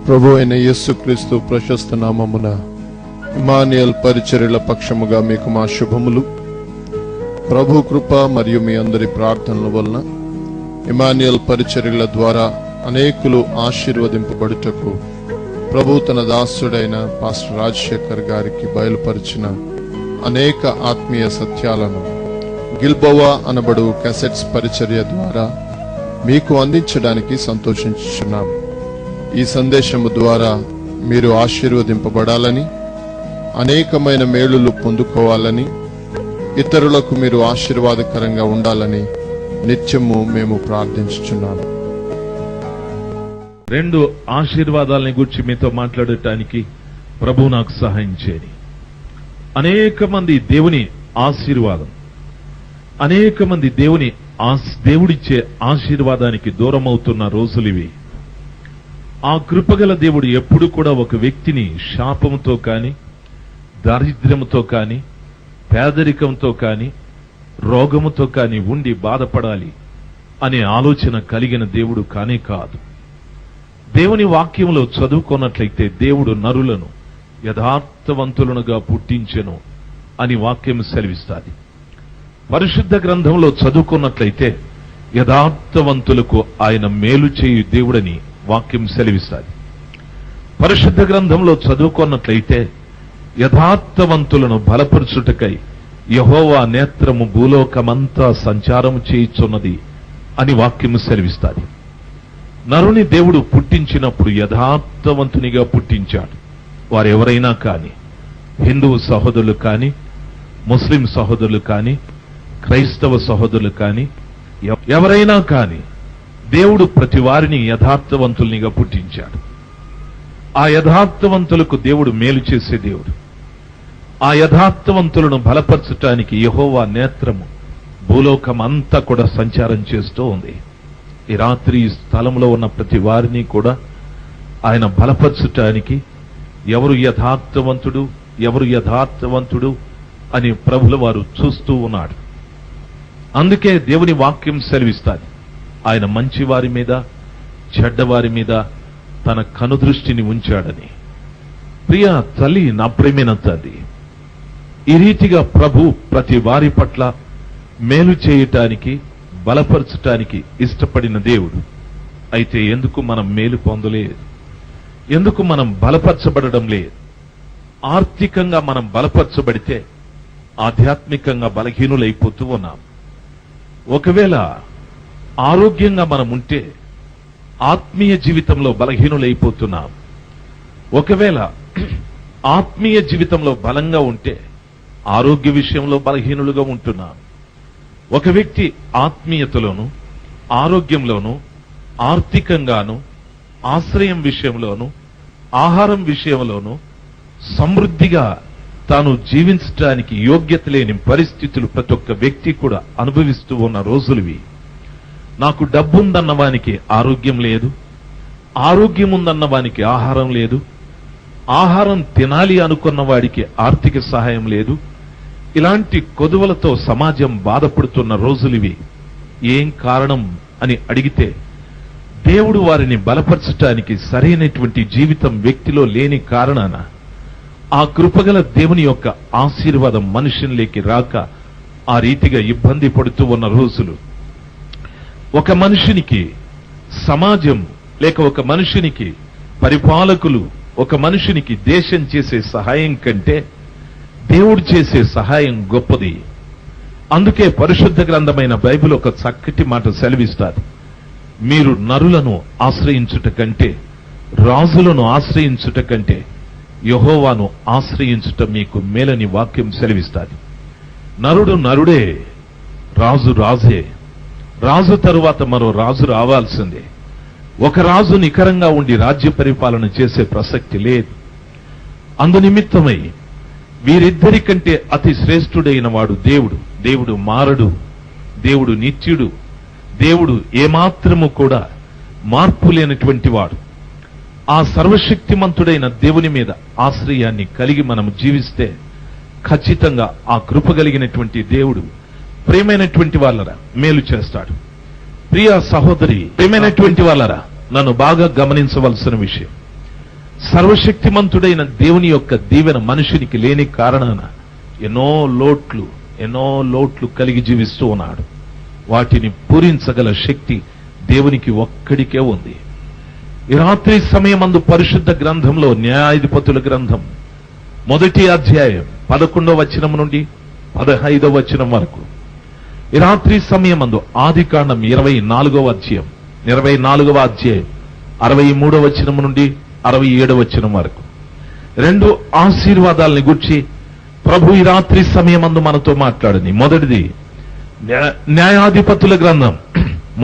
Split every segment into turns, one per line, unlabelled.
ప్రభు అయిన యేసుక్రీస్తు ప్రశస్త నామమున ఇమ్మానుయేల్ పరిచర్యల పక్షముగా మీకు మా శుభములు. ప్రభు కృప మరియు మీ అందరి ప్రార్థనల వలన ఇమ్మానుయేల్ పరిచర్యల ద్వారా అనేకులు ఆశీర్వదింపబడుటకు ప్రభు తన దాసుడైన పాస్టర్ రాజశేఖర్ గారికి బయలుపరిచిన అనేక ఆత్మీయ సత్యాలను గిల్బోవా అనబడు క్యాసెట్స్ పరిచర్య ద్వారా మీకు అందించడానికి సంతోషించుచున్నాం. ఈ సందేశము ద్వారా మీరు ఆశీర్వదింపబడాలని, అనేకమైన మేలులు పొందుకోవాలని, ఇతరులకు మీరు ఆశీర్వాదకరంగా ఉండాలని నిత్యము మేము ప్రార్థించుచున్నాము.
రెండు ఆశీర్వాదాలని గురించి మీతో మాట్లాడటానికి ప్రభు నాకు సహాయం చేయని. అనేక మంది దేవుని ఆశీర్వాదం, అనేక మంది దేవుడిచ్చే ఆశీర్వాదానికి దూరం అవుతున్న రోజులివి. ఆ కృపగల దేవుడు ఎప్పుడు కూడా ఒక వ్యక్తిని శాపంతో కాని, దారిద్ర్యంతో కాని, పేదరికంతో కాని, రోగముతో కాని ఉండి బాధపడాలి అనే ఆలోచన కలిగిన దేవుడు కానే కాదు. దేవుని వాక్యంలో చదువుకున్నట్లయితే దేవుడు నరులను యథార్థవంతులనుగా పుట్టించెను అని వాక్యం సెలవిస్తాది. పరిశుద్ధ గ్రంథంలో చదువుకున్నట్లయితే యథార్థవంతులకు ఆయన మేలు చేయు దేవుడని వాక్యం సెలవిస్తాది. పరిశుద్ధ గ్రంథంలో చదువుకున్నట్లయితే యథార్థవంతులను బలపరుచుటకై యెహోవా నేత్రము భూలోకమంతా సంచారము చేయుచున్నది అని వాక్యము సెలవిస్తాది. నరుని దేవుడు పుట్టించినప్పుడు యథార్థవంతునిగా పుట్టించాడు. వారెవరైనా కాని, హిందువు సహోదరులు కాని, ముస్లిం సహోదరులు కాని, క్రైస్తవ సహోదరులు కాని, ఎవరైనా కాని దేవుడు ప్రతి వారిని యథార్థవంతుల్నిగా పుట్టించాడు. ఆ యథార్థవంతులకు దేవుడు మేలు చేసే దేవుడు. ఆ యథార్థవంతులను బలపరచటానికి యెహోవా నేత్రము భూలోకమంతా కూడా సంచారం చేస్తూ ఉంది. ఈ రాత్రి ఈ స్థలంలో ఉన్న ప్రతి వారిని కూడా ఆయన బలపరచటానికి ఎవరు యథార్థవంతుడు అని ప్రభుల వారు చూస్తూ ఉన్నాడు. అందుకే దేవుని వాక్యం సెలవిస్తాది, ఆయన మంచి వారి మీద, చెడ్డవారి మీద తన కనుదృష్టిని ఉంచాడని. ప్రియ తల్లి, నా ప్రేమైన తల్లి, ఈ రీతిగా ప్రభు ప్రతి వారి పట్ల మేలు చేయటానికి, బలపరచటానికి ఇష్టపడిన దేవుడు. అయితే ఎందుకు మనం మేలు పొందలేదు? ఎందుకు మనం బలపరచబడడం లేదు? ఆర్థికంగా మనం బలపరచబడితే ఆధ్యాత్మికంగా బలహీనులైపోతూ ఉన్నాం. ఒకవేళ ఆరోగ్యంగా మనం ఉంటే ఆత్మీయ జీవితంలో బలహీనులైపోతున్నాం. ఒకవేళ ఆత్మీయ జీవితంలో బలంగా ఉంటే ఆరోగ్య విషయంలో బలహీనులుగా ఉంటున్నాం. ఒక వ్యక్తి ఆత్మీయతలోను, ఆరోగ్యంలోను, ఆర్థికంగాను, ఆశ్రయం విషయంలోను, ఆహారం విషయంలోను సమృద్ధిగా తాను జీవించడానికి యోగ్యత లేని పరిస్థితులు ప్రతి ఒక్క వ్యక్తి కూడా అనుభవిస్తూ ఉన్న రోజులువి. నాకు డబ్బుందన్న వానికి ఆరోగ్యం లేదు, ఆరోగ్యం ఉందన్న వానికి ఆహారం లేదు, ఆహారం తినాలి అనుకున్న వాడికి ఆర్థిక సహాయం లేదు. ఇలాంటి కొదువలతో సమాజం బాధపడుతున్న రోజులివి. ఏం కారణం అని అడిగితే దేవుడు వారిని బలపరచటానికి సరైనటువంటి జీవితం వ్యక్తిలో లేని కారణాన ఆ కృపగల దేవుని యొక్క ఆశీర్వాదం మనుషుల్లోకి రాక ఆ రీతిగా ఇబ్బంది పడుతూ ఉన్న రోజులు. ఒక మనిషినికి సమాజం లేక ఒక మనిషినికి పరిపాలకులు, ఒక మనిషినికి దేశం చేసే సహాయం కంటే దేవుడు చేసే సహాయం గొప్పది. అందుకే పరిశుద్ధ గ్రంథమైన బైబిల్ ఒక చక్కటి మాట సెలవిస్తాది, మీరు నరులను ఆశ్రయించుట కంటే, రాజులను ఆశ్రయించుట కంటే యెహోవాను ఆశ్రయించుట మీకు మేలని వాక్యం సెలవిస్తాది. నరుడు నరుడే, రాజు రాజే. రాజు తరువాత మరో రాజు రావాల్సిందే. ఒక రాజు నికరంగా ఉండి రాజ్య పరిపాలన చేసే ప్రసక్తి లేదు. అందునిమిత్తమై వీరిద్దరి కంటే అతి శ్రేష్ఠుడైన వాడు దేవుడు. దేవుడు మారడు, దేవుడు నిత్యుడు, దేవుడు ఏమాత్రము కూడా మార్పు లేనటువంటి వాడు. ఆ సర్వశక్తిమంతుడైన దేవుని మీద ఆశ్రయాన్ని కలిగి మనం జీవిస్తే ఖచ్చితంగా ఆ కృప కలిగినటువంటి దేవుడు ప్రియమైనటువంటి వాళ్ళరా మేలు చేస్తాడు. ప్రియ సహోదరి, ప్రియమైనటువంటి వాళ్ళరా, నన్ను బాగా గమనించవలసిన విషయం, సర్వశక్తిమంతుడైన దేవుని యొక్క దీవెన మనుషునికి లేని కారణాన ఎన్నో లోట్లు కలిగి జీవిస్తూ ఉన్నాడు. వాటిని పూరించగల శక్తి దేవునికి ఒక్కడికే ఉంది. ఈ రాత్రి సమయమందు పరిశుద్ధ గ్రంథంలో న్యాయాధిపతుల గ్రంథం 1వ అధ్యాయం 11వ వచనం నుండి 15వ వచనం వరకు, ఈ రాత్రి సమయమందు ఆదికాండం 24వ అధ్యాయం 63వ వచనం నుండి 67వ వచనం వరకు 2 ఆశీర్వాదాలని గురించి ప్రభు ఈ రాత్రి సమయమందు మనతో మాట్లాడింది. మొదటిది న్యాయాధిపతుల గ్రంథం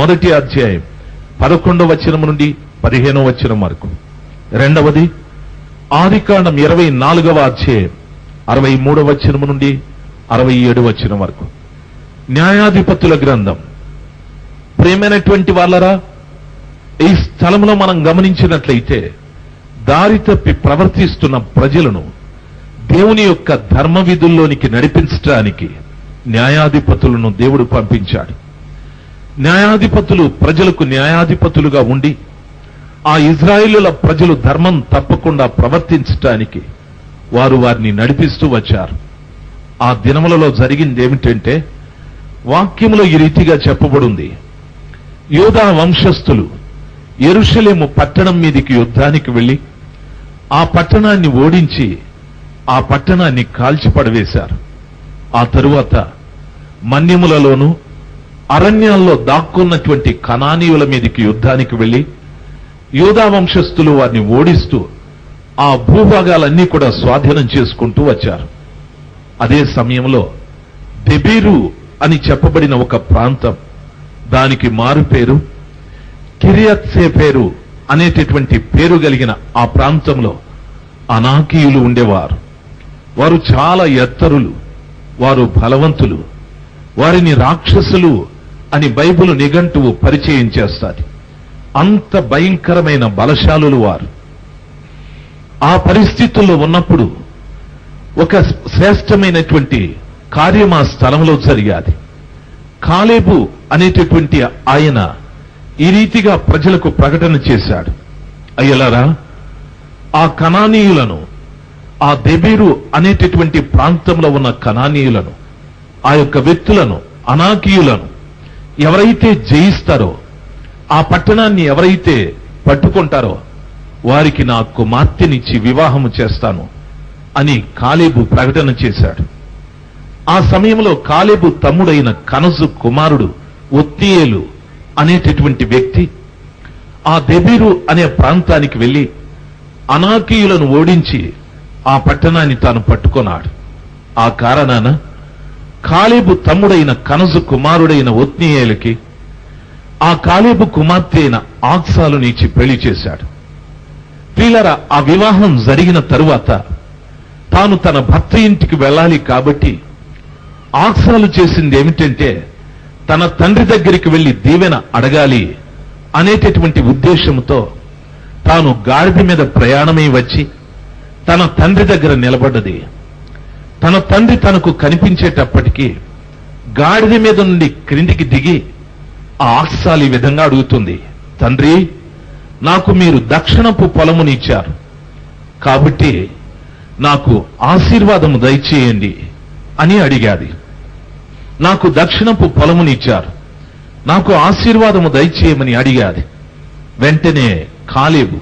1వ అధ్యాయం 11వ వచనం నుండి 15వ వచనం వరకు. రెండవది ఆదికాండం 24వ అధ్యాయం 63వ వచనం నుండి 67వ వచనం వరకు. న్యాయాధిపతుల గ్రంథం. ప్రియమైనటువంటి వాళ్ళరా, ఈ స్థలంలో మనం గమనించినట్లయితే దారి తప్పి ప్రవర్తిస్తున్న ప్రజలను దేవుని యొక్క ధర్మ విధుల్లోనికి నడిపించడానికి న్యాయాధిపతులను దేవుడు పంపించాడు. న్యాయాధిపతులు ప్రజలకు న్యాయాధిపతులుగా ఉండి ఆ ఇజ్రాయేలుల ప్రజలు ధర్మం తప్పకుండా ప్రవర్తించటానికి వారిని నడిపిస్తూ వచ్చారు. ఆ దినములలో జరిగింది ఏమిటంటే, వాక్యములో ఈ రీతిగా చెప్పబడింది. యూదా వంశస్థులు యెరూషలేము పట్టణం మీదికి యుద్ధానికి వెళ్లి ఆ పట్టణాన్ని ఓడించి ఆ పట్టణాన్ని కాల్చిపడవేశారు. ఆ తరువాత మన్యములలోనూ అరణ్యాల్లో దాక్కున్నటువంటి కనానీయుల మీదికి యుద్ధానికి వెళ్లి యూదా వంశస్థులు వారిని ఓడిస్తూ ఆ భూభాగాలన్నీ కూడా స్వాధీనం చేసుకుంటూ వచ్చారు. అదే సమయంలో దెబీరు అని చెప్పబడిన ఒక ప్రాంతం, దానికి మారు పేరు కిరియత్సేఫేరు అనేటటువంటి పేరు కలిగిన ఆ ప్రాంతంలో అనాకీయులు ఉండేవారు. వారు చాలా ఎత్తరులు, వారు బలవంతులు. వారిని రాక్షసులు అని బైబిల్ నిఘంటువు పరిచయం చేస్తారు. అంత భయంకరమైన బలశాలులు వారు. ఆ పరిస్థితుల్లో ఉన్నప్పుడు ఒక శ్రేష్టమైనటువంటి కార్యం ఆ స్థలంలో జరిగాది. కాలేబు అనేటటువంటి ఆయన ఈ రీతిగా ప్రజలకు ప్రకటన చేశాడు. అయ్యలారా, ఆ కనానీయులను, ఆ దెబీరు అనేటటువంటి ప్రాంతంలో ఉన్న కనానీయులను, ఆ యొక్క వ్యక్తులను, అనాకీయులను ఎవరైతే జయిస్తారో, ఆ పట్టణాన్ని ఎవరైతే పట్టుకుంటారో వారికి నా కుమార్తెనిచ్చి వివాహము చేస్తాను అని కాలేబు ప్రకటన చేశాడు. ఆ సమయంలో కాలేబు తమ్ముడైన కనజు కుమారుడు ఒత్నియేలు అనేటటువంటి వ్యక్తి ఆ దెబీరు అనే ప్రాంతానికి వెళ్లి అనాకీయులను ఓడించి ఆ పట్టణాన్ని తాను పట్టుకున్నాడు. ఆ కారణాన కాలేబు తమ్ముడైన కనజు కుమారుడైన ఒత్నియేలుకి ఆ కాలేబు కుమార్తె అయిన ఆక్సాలునిచ్చి పెళ్లి చేశాడు. ప్రియులారా, ఆ వివాహం జరిగిన తరువాత తాను తన భర్త ఇంటికి వెళ్ళాలి కాబట్టి ఆక్సాలు చేసింది ఏమిటంటే, తన తండ్రి దగ్గరికి వెళ్లి దీవెన అడగాలి అనేటటువంటి ఉద్దేశంతో తాను గాడిద మీద ప్రయాణమై వచ్చి తన తండ్రి దగ్గర నిలబడ్డది. తన తండ్రి తనకు కనిపించేటప్పటికీ గాడిద మీద నుండి క్రిందికి దిగి ఆ ఆక్సాలు ఈ విధంగా అడుగుతుంది, తండ్రి, నాకు మీరు దక్షిణపు పొలమునిచ్చారు కాబట్టి నాకు ఆశీర్వాదము దయచేయండి అని అడిగాది. నాకు దక్షిణపు పొలమునిచ్చారు, నాకు ఆశీర్వాదము దయచేయమని అడిగాది. వెంటనే కాలేబు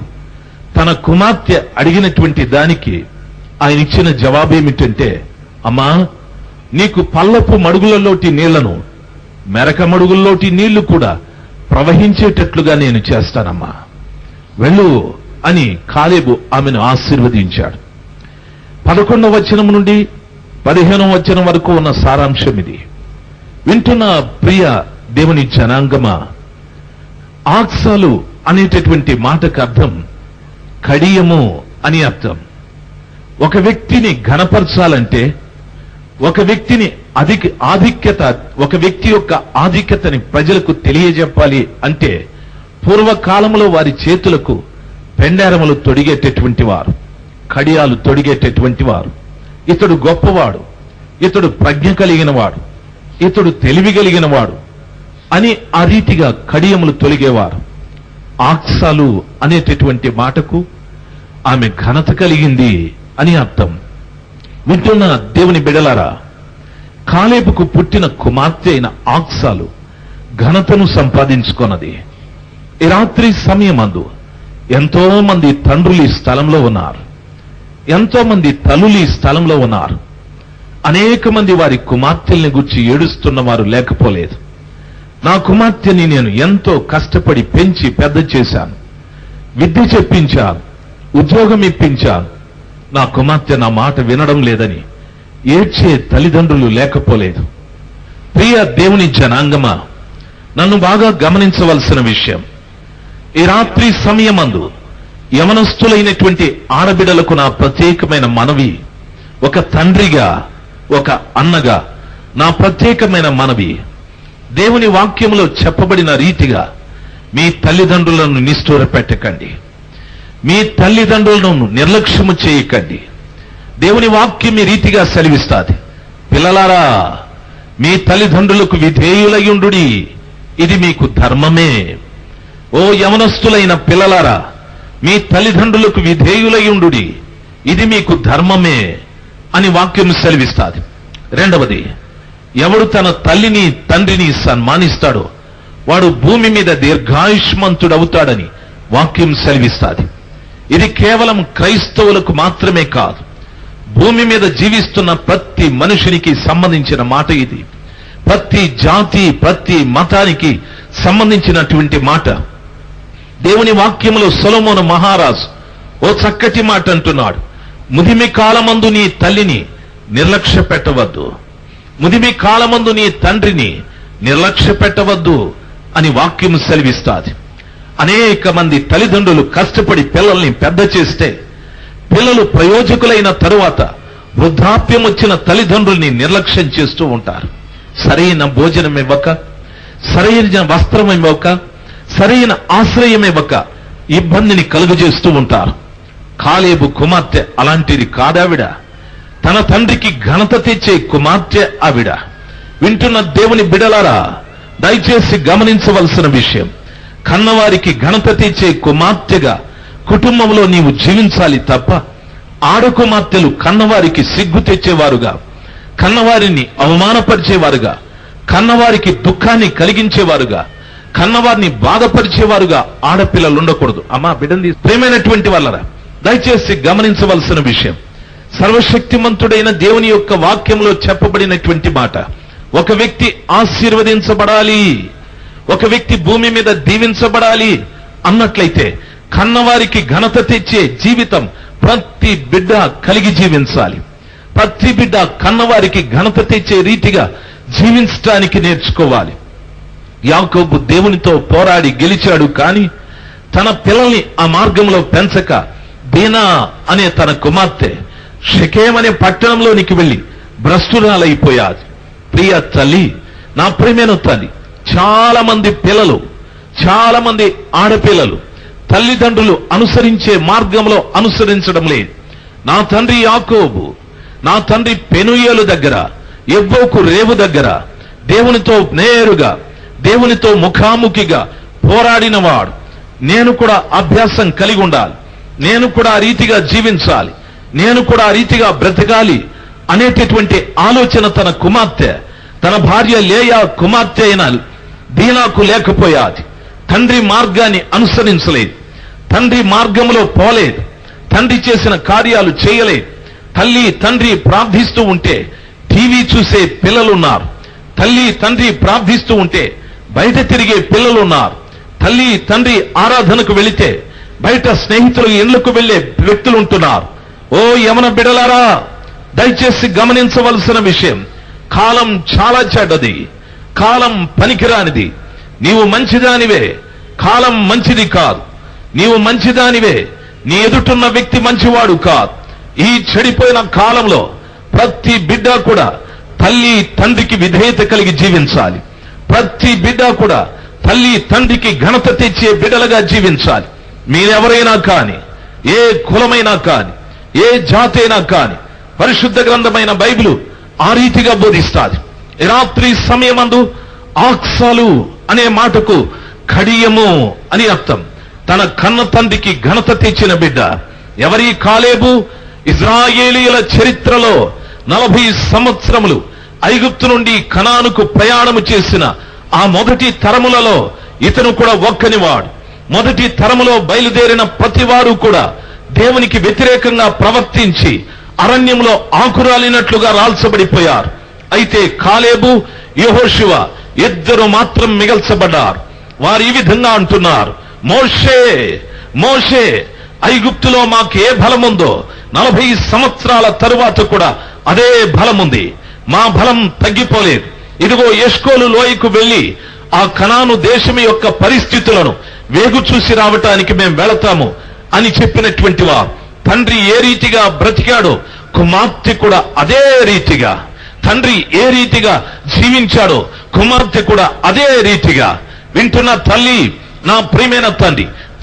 తన కుమార్తె అడిగినటువంటి దానికి ఆయన ఇచ్చిన జవాబేమిటంటే, అమ్మా, నీకు పల్లపు మడుగులలోటి నీళ్లను మెరక మడుగుల్లోటి నీళ్లు కూడా ప్రవహించేటట్లుగా నేను చేస్తానమ్మా, వెళ్ళు అని కాలేబు ఆమెను ఆశీర్వదించాడు. 11వ వచనం నుండి 15వ వచనం వరకు ఉన్న సారాంశం ఇది. వింటున్న ప్రియ దేవుని జనాంగమా, ఆక్సాలు అనేటటువంటి మాటకు అర్థం కడియము అని అర్థం. ఒక వ్యక్తిని ఘనపరచాలంటే, ఒక వ్యక్తిని ఒక వ్యక్తి యొక్క ఆధిక్యతని ప్రజలకు తెలియజెప్పాలి అంటే పూర్వకాలంలో వారి చేతులకు పెండేరములు తొడిగేటటువంటి వారు, కడియాలు తొడిగేటటువంటి వారు. ఇతడు గొప్పవాడు, ఇతడు ప్రజ్ఞ కలిగిన వాడు, ఇతడు తెలివి కలిగిన వాడు అని ఆ రీతిగా కడియములు తొలిగేవారు. ఆక్సాలు అనేటటువంటి మాటకు ఆమె ఘనత కలిగింది అని అర్థం. వింటున్న దేవుని బిడలారా, కాలేబుకు పుట్టిన కుమార్తె అయిన ఆక్సాలు ఘనతను సంపాదించుకున్నది. ఈ రాత్రి సమయమందు ఎంతో మంది తండ్రులు ఈ స్థలంలో ఉన్నారు, ఎంతో మంది తల్లులు ఈ స్థలంలో ఉన్నారు. అనేక మంది వారి కుమార్తెల్ని గురించి ఏడుస్తున్న వారు లేకపోలేదు. నా కుమార్తెని నేను ఎంతో కష్టపడి పెంచి పెద్ద చేశాను, విద్య చెప్పించాను, ఉద్యోగం ఇప్పించాను, నా కుమార్తె నా మాట వినడం లేదని ఏడ్చే తల్లిదండ్రులు లేకపోలేదు. ప్రియ దేవుని జనాంగమా, నన్ను బాగా గమనించవలసిన విషయం, ఈ రాత్రి సమయమందు యవనస్తులైనటువంటి ఆడబిడలకు నా ప్రత్యేకమైన మనవి, ఒక తండ్రిగా, ఒక అన్నగా నా ప్రత్యేకమైన మనవి, దేవుని వాక్యములో చెప్పబడిన రీతిగా మీ తల్లిదండ్రులను నిష్ఠూర పెట్టకండి, మీ తల్లిదండ్రులను నిర్లక్ష్యము చేయకండి. దేవుని వాక్యం ఈ రీతిగా సెలవిస్తాది, పిల్లలారా మీ తల్లిదండ్రులకు విధేయులయుండుడి, ఇది మీకు ధర్మమే. ఓ యవనస్తులైన పిల్లలారా, మీ తల్లిదండ్రులకు విధేయులయుండుడి, ఇది మీకు ధర్మమే అని వాక్యం సెలవిస్తాది. రెండవది, ఎవడు తన తల్లిని తండ్రిని సన్మానిస్తాడో వాడు భూమి మీద దీర్ఘాయుష్మంతుడవుతాడని వాక్యం సెలవిస్తాది. ఇది కేవలం క్రైస్తవులకు మాత్రమే కాదు, భూమి మీద జీవిస్తున్న ప్రతి మనుషునికి సంబంధించిన మాట ఇది. ప్రతి జాతి, ప్రతి మతానికి సంబంధించినటువంటి మాట. దేవుని వాక్యములో సొలొమోను మహారాజు ఓ చక్కటి మాట అంటున్నాడు, ముదిమి కాలమందు నీ తల్లిని నిర్లక్ష్య పెట్టవద్దు, ముదిమి కాలమందు నీ తండ్రిని నిర్లక్ష్య పెట్టవద్దు అని వాక్యం సెలవిస్తాది. అనేక మంది తల్లిదండ్రులు కష్టపడి పిల్లల్ని పెద్ద చేస్తే పిల్లలు ప్రయోజకులైన తరువాత వృద్ధాప్యం వచ్చిన తల్లిదండ్రుల్ని నిర్లక్ష్యం చేస్తూ ఉంటారు. సరైన భోజనం ఇవ్వక, సరైన వస్త్రం ఇవ్వక, సరైన ఆశ్రయం ఇవ్వక ఇబ్బందిని కలుగజేస్తూ ఉంటారు. కాలేబు కుమార్తె అలాంటిది కాదావిడ, తన తండ్రికి ఘనత తెచ్చే కుమార్తె ఆవిడ. వింటున్న దేవుని బిడలారా, దయచేసి గమనించవలసిన విషయం, కన్నవారికి ఘనత తెచ్చే కుమార్తెగా కుటుంబంలో నీవు జీవించాలి తప్ప, ఆడకుమార్తెలు కన్నవారికి సిగ్గు తెచ్చేవారుగా, కన్నవారిని అవమానపరిచేవారుగా, కన్నవారికి దుఃఖాన్ని కలిగించేవారుగా, కన్నవారిని బాధపరిచేవారుగా ఆడపిల్లలు ఉండకూడదు. అమ్మా బిడ్డని ప్రేమైనటువంటి వాళ్ళరా, దయచేసి గమనించవలసిన విషయం, సర్వశక్తిమంతుడైన దేవుని యొక్క వాక్యంలో చెప్పబడినటువంటి మాట, ఒక వ్యక్తి ఆశీర్వదించబడాలి, ఒక వ్యక్తి భూమి మీద దీవించబడాలి అన్నట్లయితే కన్నవారికి ఘనత తెచ్చే జీవితం ప్రతి బిడ్డ కలిగి జీవించాలి. ప్రతి బిడ్డ కన్నవారికి ఘనత తెచ్చే రీతిగా జీవించడానికి నేర్చుకోవాలి. యాకోబు దేవునితో పోరాడి గెలిచాడు, కానీ తన పిల్లల్ని ఆ మార్గంలో పెంచక దీనా అనే తన కుమార్తె షెకెం అనే పట్టణంలోనికి వెళ్లి భ్రష్టురాలైపోయాది. ప్రియ తల్లి, నా ప్రియమైన తల్లి, చాలా మంది పిల్లలు, చాలా మంది ఆడపిల్లలు తల్లిదండ్రులు అనుసరించే మార్గంలో అనుసరించడం లేదు. నా తండ్రి యాకోబు, నా తండ్రి పెనుయేలు దగ్గర, యెబ్బోకు రేవు దగ్గర దేవునితో నేరుగా, దేవునితో ముఖాముఖిగా పోరాడినవాడు. నేను కూడా అభ్యాసం కలిగి ఉండాలి, నేను కూడా ఆ రీతిగా జీవించాలి, నేను కూడా ఆ రీతిగా బ్రతకాలి అనేటటువంటి ఆలోచన తన కుమార్తె, తన భార్య లేయా కుమార్తె అయిన దీనాకు లేకపోయాది. తండ్రి మార్గాన్ని అనుసరించలేదు, తండ్రి మార్గంలో పోలేదు, తండ్రి చేసిన కార్యాలు చేయలేదు. తల్లి తండ్రి ప్రార్థిస్తూ ఉంటే టీవీ చూసే పిల్లలున్నారు, తల్లి తండ్రి ప్రార్థిస్తూ ఉంటే బయట తిరిగే పిల్లలున్నారు, తల్లి తండ్రి ఆరాధనకు వెళితే బయట స్నేహితులు ఇళ్లకు వెళ్లే వ్యక్తులు ఉంటున్నారు. ఓ యవన బిడలారా, దయచేసి గమనించవలసిన విషయం, కాలం చాలా చెడ్డది, కాలం పనికిరానిది. నీవు మంచిదానివే, కాలం మంచిది కాదు. నీవు మంచిదానివే, నీ ఎదుటున్న వ్యక్తి మంచివాడు కాదు. ఈ చెడిపోయిన కాలంలో ప్రతి బిడ్డ కూడా తల్లి తండ్రికి విధేయత కలిగి జీవించాలి. ప్రతి బిడ్డ కూడా తల్లి తండ్రికి ఘనత తెచ్చే బిడ్డలుగా జీవించాలి. మీరెవరైనా కాని, ఏ కులమైనా కాని, ఏ జాతి అయినా కాని, పరిశుద్ధ గ్రంథమైన బైబిలు ఆ రీతిగా బోధిస్తాది. ఈ రాత్రి సమయమందు ఆక్సాలు అనే మాటకు కడియము అని అర్థం. తన కన్న తండ్రికి ఘనత తెచ్చిన బిడ్డ, ఎవరి కాలేబు? ఇజ్రాయేలీయుల చరిత్రలో 40 సంవత్సరములు ఐగుప్తు నుండి కనానుకు ప్రయాణము చేసిన ఆ మొదటి తరములలో ఇతను కూడా ఒక్కనివాడు. మొదటి తరములో బయలుదేరిన ప్రతివారు కూడా దేవునికి వ్యతిరేకంగా ప్రవర్తించి అరణ్యంలో ఆకురాలినట్లుగా రాల్చబడిపోయారు. అయితే కాలేబు, యెహోషువ ఇద్దరు మాత్రం మిగల్చబడ్డారు. వారు ఈ విధంగా అంటున్నారు, మోషే మోషే ఐగుప్తులో మాకు ఏ బలముందో 40 సంవత్సరాల తరువాత కూడా అదే బలముంది, మా బలం తగ్గిపోలేదు. ఇదిగో ఎష్కోలు లోయకు వెళ్లి ఆ కనాను దేశం యొక్క పరిస్థితులను వేగు చూసి రావటానికి మేము వెళతాము అని చెప్పినటువంటి వారు. తండ్రి ఏ రీతిగా బ్రతికాడో కుమార్తె కూడా అదే రీతిగా, తండ్రి ఏ రీతిగా జీవించాడో కుమార్తె కూడా అదే రీతిగా. వింటున్న తల్లి, నా ప్రియమైన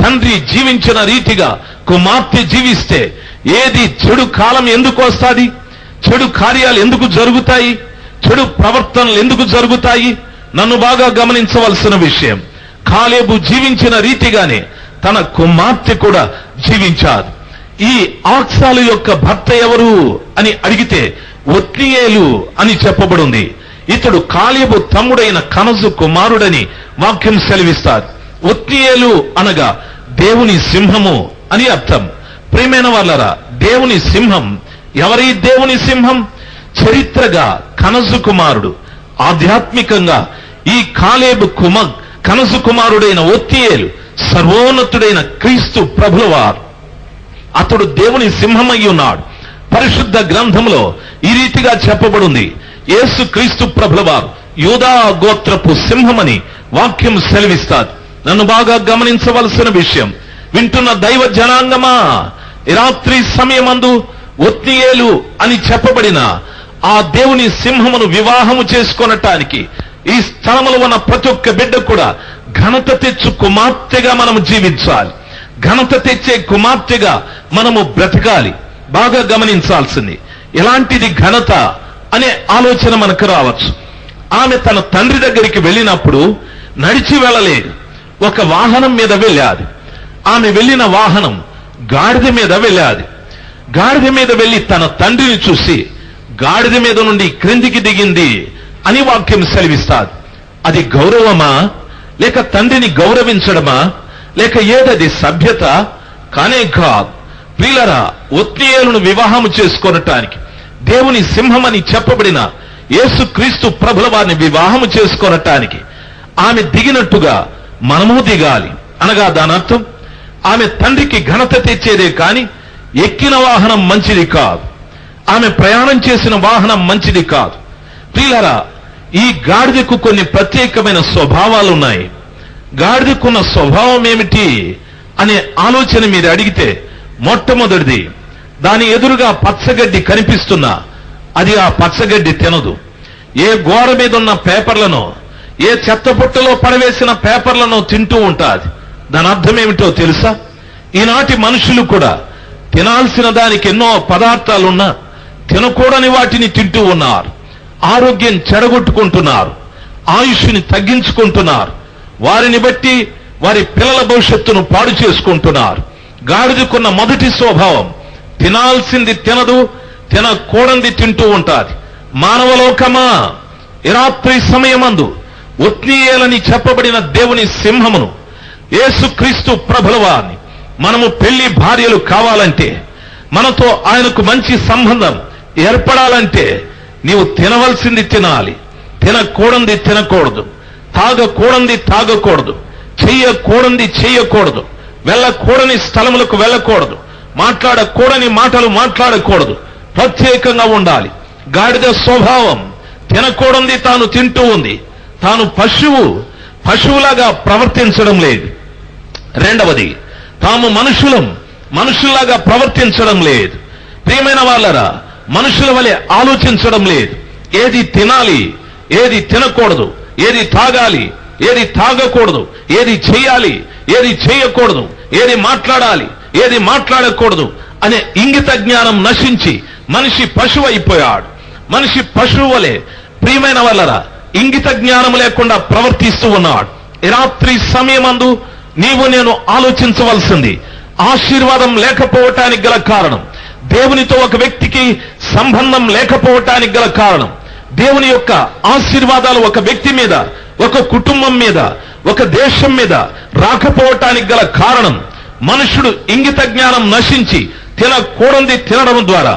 తండ్రి జీవించిన రీతిగా కుమార్తె జీవిస్తే ఏది చెడు కాలం ఎందుకు వస్తుంది? చెడు కార్యాలు ఎందుకు జరుగుతాయి? చెడు ప్రవర్తనలు ఎందుకు జరుగుతాయి? నన్ను బాగా గమనించవలసిన విషయం, కాలేబు జీవించిన రీతిగానే తన కుమార్తె కూడా జీవించారు. ఈ ఆక్సాలు యొక్క భర్త ఎవరు అని అడిగితే ఒత్నియేలు అని చెప్పబడింది. ఇతడు కాలేబు తమ్ముడైన కనజు కుమారుడని వాక్యం సెలవిస్తారు. ఒత్నియేలు అనగా దేవుని సింహము అని అర్థం. ప్రియమైన వాళ్ళరా, దేవుని సింహం ఎవరి? దేవుని సింహం చరిత్రగా కనజు కుమారుడు, ఆధ్యాత్మికంగా ఈ కాలేబు కనజు కుమారుడైన ఒత్నియేలు సర్వోన్నతుడైన క్రీస్తు ప్రభులవారు. అతడు దేవుని సింహమై ఉన్నాడు. పరిశుద్ధ గ్రంథంలో ఈ రీతిగా చెప్పబడింది, యేసు క్రీస్తు ప్రభులవారు యూదా గోత్రపు సింహమని వాక్యం సెలవిస్తారు. నన్ను బాగా గమనించవలసిన విషయం, వింటున్న దైవ జనాంగమా, ఈ రాత్రి సమయమందు ఒత్నియేలు అని చెప్పబడిన ఆ దేవుని సింహమును వివాహము చేసుకొనటానికి ఈ స్థలములో ఉన్న ప్రతి ఒక్క బిడ్డ కూడా ఘనత తెచ్చు కుమార్తెగా మనము జీవించాలి. ఘనత తెచ్చే కుమార్తెగా మనము బ్రతకాలి. బాగా గమనించాల్సింది, ఎలాంటిది ఘనత అనే ఆలోచన మనకు రావచ్చు. ఆమె తన తండ్రి దగ్గరికి వెళ్ళినప్పుడు నడిచి వెళ్ళలేదు, ఒక వాహనం మీద వెళ్ళాది. ఆమె వెళ్ళిన వాహనం గాడిద మీద వెళ్ళాది. గాడిద మీద వెళ్ళి తన తండ్రిని చూసి గాడిద మీద నుండి క్రిందికి దిగింది అని వాక్యం సెలవిస్తాది. అది గౌరవమా, లేక తండ్రిని గౌరవించడమా, లేక ఏదది సభ్యత? కానే కాదు. ప్రియులరా, ఒత్నియేలును వివాహము చేసుకొనటానికి దేవుని సింహమని చెప్పబడిన యేసు క్రీస్తు ప్రభుల వారిని వివాహము చేసుకొనటానికి ఆమె దిగినట్టుగా మనము దిగాలి. అనగా దాని అర్థం ఆమె తండ్రికి ఘనత తెచ్చేదే కాని ఎక్కిన వాహనం మంచిది కాదు, ఆమె ప్రయాణం చేసిన వాహనం మంచిది కాదు. ప్రియులరా, ఈ గాడిదకు కొన్ని ప్రత్యేకమైన స్వభావాలు ఉన్నాయి. గాడిదకున్న స్వభావం ఏమిటి అనే ఆలోచన మీరు అడిగితే, మొట్టమొదటిది, దాని ఎదురుగా పచ్చగడ్డి కనిపిస్తున్నా అది ఆ పచ్చగడ్డి తినదు. ఏ గోడ మీద ఉన్న పేపర్లను, ఏ చెత్తపుట్టలో పడవేసిన పేపర్లను తింటూ ఉంటాది. దాని అర్థం ఏమిటో తెలుసా? ఈనాటి మనుషులు కూడా తినాల్సిన దానికి ఎన్నో పదార్థాలున్నా తినకూడని వాటిని తింటూ ఉన్నారు. ఆరోగ్యం చెడగొట్టుకుంటున్నారు, ఆయుష్ని తగ్గించుకుంటున్నారు. వారిని బట్టి వారి పిల్లల భవిష్యత్తును పాడు చేసుకుంటున్నారు. గాడిదకున్న మొదటి స్వభావం, తినాల్సింది తినదు, తినకూడంది తింటూ ఉంటాది. మానవలోకమా, ఈ రాత్రి సమయమందు ఒత్నియేలని చెప్పబడిన దేవుని సింహమును, యేసుక్రీస్తు ప్రభుల వారిని మనము పెళ్లి భార్యలు కావాలంటే, మనతో ఆయనకు మంచి సంబంధం ఏర్పడాలంటే నీవు తినవలసింది తినాలి, తినకూడంది తినకూడదు, తాగకూడంది తాగకూడదు, చెయ్యకూడంది చెయ్యకూడదు, వెళ్ళకూడని స్థలములకు వెళ్ళకూడదు, మాట్లాడకూడని మాటలు మాట్లాడకూడదు, ప్రత్యేకంగా ఉండాలి. గాడిద స్వభావం తినకూడంది తాను తింటూ ఉంది. తాను పశువులాగా ప్రవర్తించడం లేదు. రెండవది, తాము మనుషుల్లాగా ప్రవర్తించడం లేదు. ప్రియమైన వాళ్ళరా, మనుషుల వలె ఆలోచించడం లేదు. ఏది తినాలి, ఏది తినకూడదు, ఏది తాగాలి, ఏది తాగకూడదు, ఏది చేయాలి, ఏది చేయకూడదు, ఏది మాట్లాడాలి, ఏది మాట్లాడకూడదు అనే ఇంగిత జ్ఞానం నశించి మనిషి పశువు అయిపోయాడు. మనిషి పశువు వలె, ప్రియమైన వాళ్ళరా, ఇంగిత జ్ఞానం లేకుండా ప్రవర్తిస్తూ ఉన్నాడు. ఈ రాత్రి సమయమందు నీవు నేను ఆలోచించవలసింది, ఆశీర్వాదం లేకపోవటానికి గల కారణం, దేవునితో ఒక వ్యక్తికి సంబంధం లేకపోవటానికి గల కారణం, దేవుని యొక్క ఆశీర్వాదాలు ఒక వ్యక్తి మీద, ఒక కుటుంబం మీద, ఒక దేశం మీద రాకపోవటానికి గల కారణం, మనుషుడు ఇంగిత జ్ఞానం నశించి తినకూడని తినడం ద్వారా,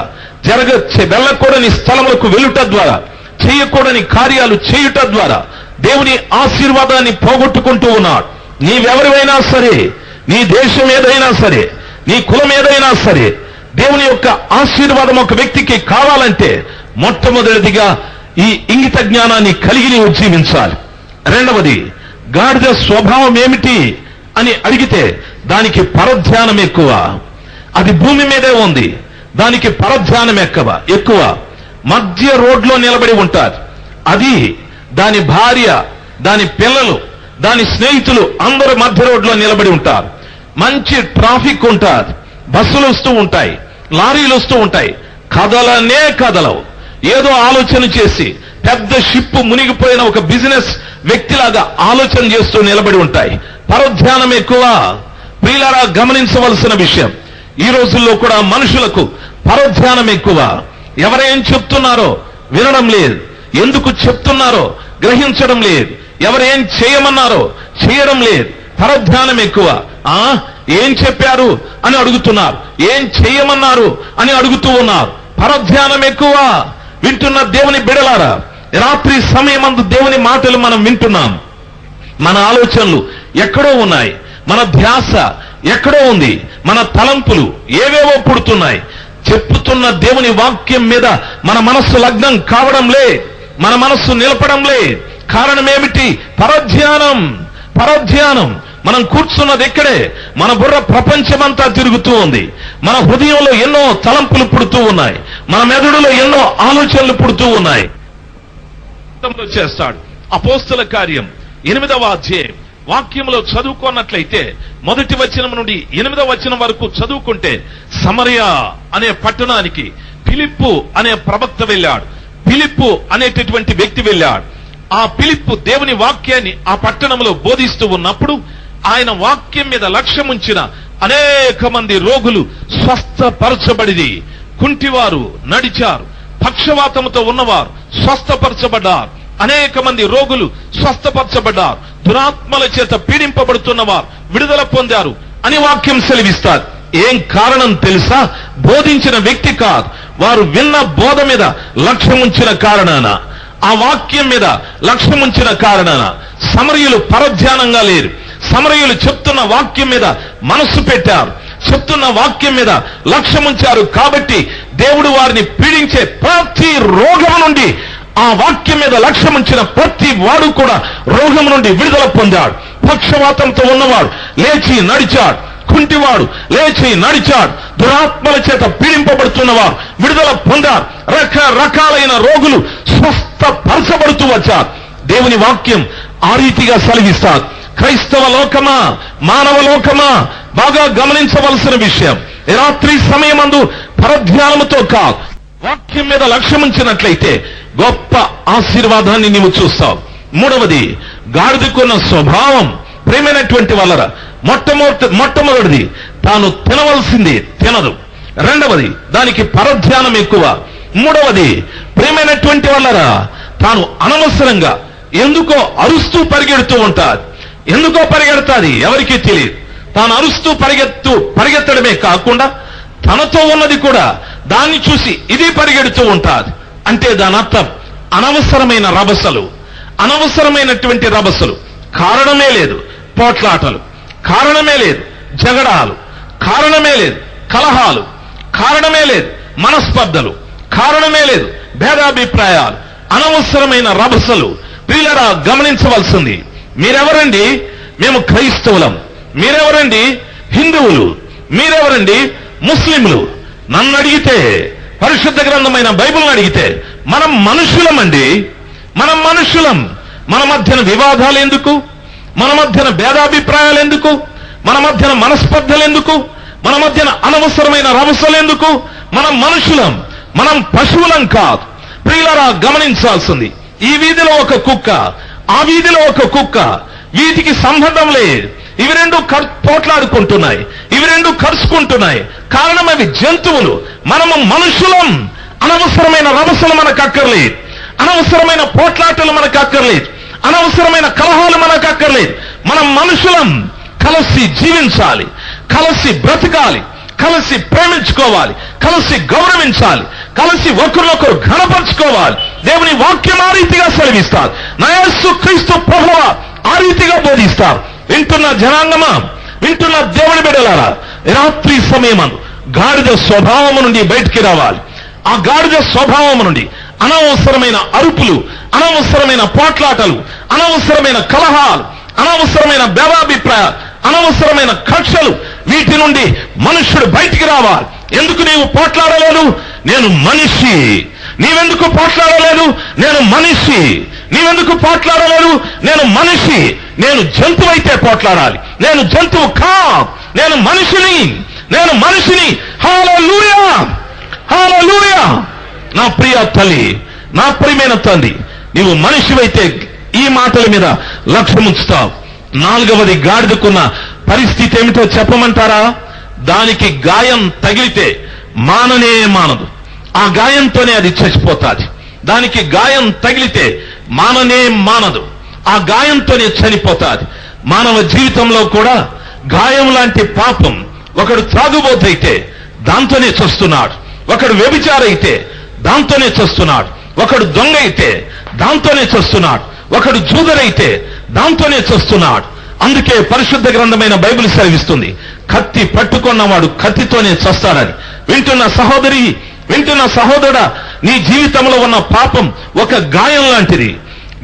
వెళ్ళకూడని స్థలములకు వెళ్ళుట ద్వారా, చేయకూడని కార్యాలు చేయుట ద్వారా దేవుని ఆశీర్వాదాన్ని పోగొట్టుకుంటూ ఉన్నాడు. నీవెవరివైనా సరే, నీ దేశం ఏదైనా సరే, నీ కులం ఏదైనా సరే, దేవుని యొక్క ఆశీర్వాదం ఒక వ్యక్తికి కావాలంటే మొట్టమొదటిదిగా ఈ ఇంగిత జ్ఞానాన్ని కలిగి నీవు జీవించాలి. రెండవది, గాడిద స్వభావం ఏమిటి అని అడిగితే దానికి పరధ్యానం ఎక్కువ. అది భూమి మీదే ఉంది, దానికి పరధ్యానం ఎక్కువ. మధ్య రోడ్లో నిలబడి ఉంటారు. అది, దాని భార్య, దాని పిల్లలు, దాని స్నేహితులు అందరూ మధ్య రోడ్లో నిలబడి ఉంటారు. మంచి ట్రాఫిక్ ఉంటారు, బస్సులు వస్తూ ఉంటాయి, లారీలు వస్తూ ఉంటాయి, కదలవు. ఏదో ఆలోచన చేసి పెద్ద షిప్ మునిగిపోయిన ఒక బిజినెస్ వ్యక్తిలాగా ఆలోచన చేస్తూ నిలబడి ఉంటాయి. పరధ్యానం ఎక్కువ. ప్రియులారా, గమనించవలసిన విషయం, ఈ రోజుల్లో కూడా మనుషులకు పరధ్యానం ఎక్కువ. ఎవరేం చెప్తున్నారో వినడం లేదు, ఎందుకు చెప్తున్నారో గ్రహించడం లేదు, ఎవరేం చేయమన్నారో చేయడం లేదు. పరధ్యానం ఎక్కువ. ఏం చెప్పారు అని అడుగుతున్నారు, ఏం చేయమన్నారు అని అడుగుతూ ఉన్నారు. పరధ్యానం ఎక్కువ. వింటున్న దేవుని బిడలారా, రాత్రి సమయమందు దేవుని మాటలు మనం వింటున్నాం. మన ఆలోచనలు ఎక్కడో ఉన్నాయి, మన ధ్యాస ఎక్కడో ఉంది, మన తలంపులు ఏవేవో పుడుతున్నాయి. చెప్పుతున్న దేవుని వాక్యం మీద మన మనస్సు లగ్నం కావడం లే, మన మనస్సు నిలపడం లే. కారణం ఏమిటి? పరధ్యానం. మనం కూర్చున్నది ఇక్కడే, మన బుర్ర ప్రపంచమంతా తిరుగుతూ ఉంది. మన హృదయంలో ఎన్నో తలంపులు పుడుతూ ఉన్నాయి, మన మెదడులో ఎన్నో ఆలోచనలు పుడుతూ ఉన్నాయి. చేస్తాడు. అపోస్తల కార్యం 8వ అధ్యాయం వాక్యంలో చదువుకున్నట్లయితే, మొదటి వచనం నుండి 8వ వచనం వరకు చదువుకుంటే, సమరయ అనే పట్టణానికి ఫిలిప్పు అనే ప్రవక్త వెళ్ళాడు. ఫిలిప్పు అనేటటువంటి వ్యక్తి వెళ్ళాడు. ఆ ఫిలిప్పు దేవుని వాక్యాన్ని ఆ పట్టణంలో బోధిస్తూ ఉన్నప్పుడు, ఆయన వాక్యం మీద లక్ష్యం ఉంచిన అనేక మంది రోగులు స్వస్థపరచబడిది. కుంటివారు నడిచారు, పక్షవాతముతో ఉన్నవారు స్వస్థపరచబడ్డారు, అనేక మంది రోగులు స్వస్థపరచబడ్డారు, దురాత్మల చేత పీడింపబడుతున్నవారు విడుదల పొందారు అని వాక్యం సెలవిస్తారు. ఏం కారణం తెలుసా? బోధించిన వ్యక్తి కాదు, వారు విన్న బోధ మీద లక్ష్యం ఉంచిన కారణాన, ఆ వాక్యం మీద లక్ష్యం ఉంచిన కారణాన సమరయులు పరధ్యానంగా లేరు. సమరయులు చెప్తున్న వాక్యం మీద మనస్సు పెట్టారు, చెప్తున్న వాక్యం మీద లక్ష్యం ఉంచారు. కాబట్టి దేవుడు వారిని పీడించే ప్రతి రోగం నుండి, ఆ వాక్యం మీద లక్ష్యం ఉంచిన ప్రతి వాడు కూడా రోగం నుండి విడుదల పొందాడు. పక్షవాతంతో ఉన్నవాడు లేచి నడిచాడు, కుంటివాడు లేచి నడిచాడు, దురాత్మల చేత పీడింపబడుతున్నవారు విడుదల పొందారు, రకరకాలైన రోగులు స్వస్థపరచబడుతూ వచ్చారు. దేవుని వాక్యం ఆ రీతిగా సెలవిస్తారు. క్రైస్తవ లోకమా, మానవ లోకమా, బాగా గమనించవలసిన విషయం, రాత్రి సమయమందు పరధ్యానముతో కాదు, వాక్యం మీద లక్ష్యం ఉంచినట్లయితే గొప్ప ఆశీర్వాదాన్ని నీవు చూస్తావు. మూడవది, గాడిదకున్న స్వభావం ప్రేమైనటువంటి వాళ్ళరా, మొట్టమొదటిది తాను తినవలసింది తినదు. రెండవది, దానికి పరధ్యానం ఎక్కువ. మూడవది, ప్రేమైనటువంటి వాళ్ళరా, తాను అనవసరంగా ఎందుకో అరుస్తూ పరిగెడుతూ ఉంటారు. ఎందుకో పరిగెడతాది ఎవరికీ తెలియదు. తాను అరుస్తూ పరిగెత్తడమే కాకుండా తనతో ఉన్నది కూడా దాన్ని చూసి ఇది పరిగెడుతూ ఉంటాది. అంటే దాని అర్థం అనవసరమైన రభసలు, అనవసరమైనటువంటి రభసలు. కారణమే లేదు పోట్లాటలు, కారణమే లేదు జగడాలు, కారణమే లేదు కలహాలు, కారణమే లేదు మనస్పర్ధలు, కారణమే లేదు భేదాభిప్రాయాలు, అనవసరమైన రభసలు. ప్రియులారా, గమనించవలసింది, మీరెవరండి? మేము క్రైస్తవులం. మీరెవరండి? హిందువులు. మీరెవరండి? ముస్లింలు. నన్ను అడిగితే, పరిశుద్ధ గ్రంథమైన బైబిల్ని అడిగితే, మనం మనుషులమండి, మనం మనుషులం. మన మధ్యన వివాదాలు ఎందుకు? మన మధ్యన భేదాభిప్రాయాలు ఎందుకు? మన మధ్యన మనస్పర్ధలు ఎందుకు? మన మధ్యన అనవసరమైన రభసలు ఎందుకు? మనం మనుషులం, మనం పశువులం కాదు. ప్రియులారా, గమనించాల్సింది, ఈ వీధిలో ఒక కుక్క, ఆ వీధిలో ఒక కుక్క, వీటికి సంబంధం లేదు. ఇవి రెండు పోట్లాడుకుంటున్నాయి, ఇవి రెండు కరుచుకుంటున్నాయి. కారణం అవి జంతువులు, మనము మనుషులం. అనవసరమైన రభసలు మనకు అక్కర్లేదు, అనవసరమైన పోట్లాటలు మనకు అక్కర్లేదు, అనవసరమైన కలహాలు మనకు అక్కర్లేదు. మనం మనుషులం, కలిసి జీవించాలి, కలిసి బ్రతకాలి, కలిసి ప్రేమించుకోవాలి, కలిసి గౌరవించాలి, కలిసి ఒకరినొకరు ఘనపరుచుకోవాలి. దేవుని వాక్యం ఆ రీతిగా సెలవిస్తారు. నా యేసు క్రీస్తు ప్రభువు ఆ రీతిగా బోధిస్తారు. వింటున్న జనాంగమా, వింటున్న దేవుని బిడ్డలారా, రాత్రి సమయమందు గాడిద స్వభావము నుండి బయటికి రావాలి. ఆ గాడిద స్వభావము నుండి అనవసరమైన అరుపులు, అనవసరమైన పోట్లాటలు, అనవసరమైన కలహాలు, అనవసరమైన భేదాభిప్రాయాలు, అనవసరమైన కక్షలు, వీటి నుండి మనుష్యుడు బయటికి రావాలి. ఎందుకు నీవు పోట్లాడలేదు? నేను మనిషి. నీవెందుకు పోట్లాడలేదు? నేను మనిషి. నీవెందుకు పోట్లాడలేదు? నేను మనిషి. నేను జంతువు అయితే పోట్లాడాలి, నేను జంతువు కా, నేను మనిషిని, నేను మనిషిని. హల్లెలూయా, హల్లెలూయా. నా ప్రియ తల్లి, నా ప్రియమైన తండ్రి, నీవు మనిషివైతే ఈ మాటల మీద లక్ష్యం ఉంచుతావు. నాలుగవది, గాడిదకున్న పరిస్థితి ఏమిటో చెప్పమంటారా? దానికి గాయం తగిలితే మాననే మానదు, ఆ గాయంతోనే అది చచ్చిపోతాది. దానికి గాయం తగిలితే మాననే మానదు, ఆ గాయంతోనే చనిపోతాది. మానవ జీవితంలో కూడా గాయం లాంటి పాపం, ఒకడు త్రాగుబోతైతే దాంతోనే చస్తున్నాడు, ఒకడు వ్యభిచారైతే దాంతోనే చస్తున్నాడు, ఒకడు దొంగ అయితే దాంతోనే చస్తున్నాడు, ఒకడు జూదరైతే దాంతోనే చస్తున్నాడు. అందుకే పరిశుద్ధ గ్రంథమైన బైబిల్ సెలవిస్తుంది, కత్తి పట్టుకున్నవాడు కత్తితోనే చస్తాడని. వింటున్న సహోదరి, వింటున్న సహోదరుడా, నీ జీవితంలో ఉన్న పాపం ఒక గాయం లాంటిది,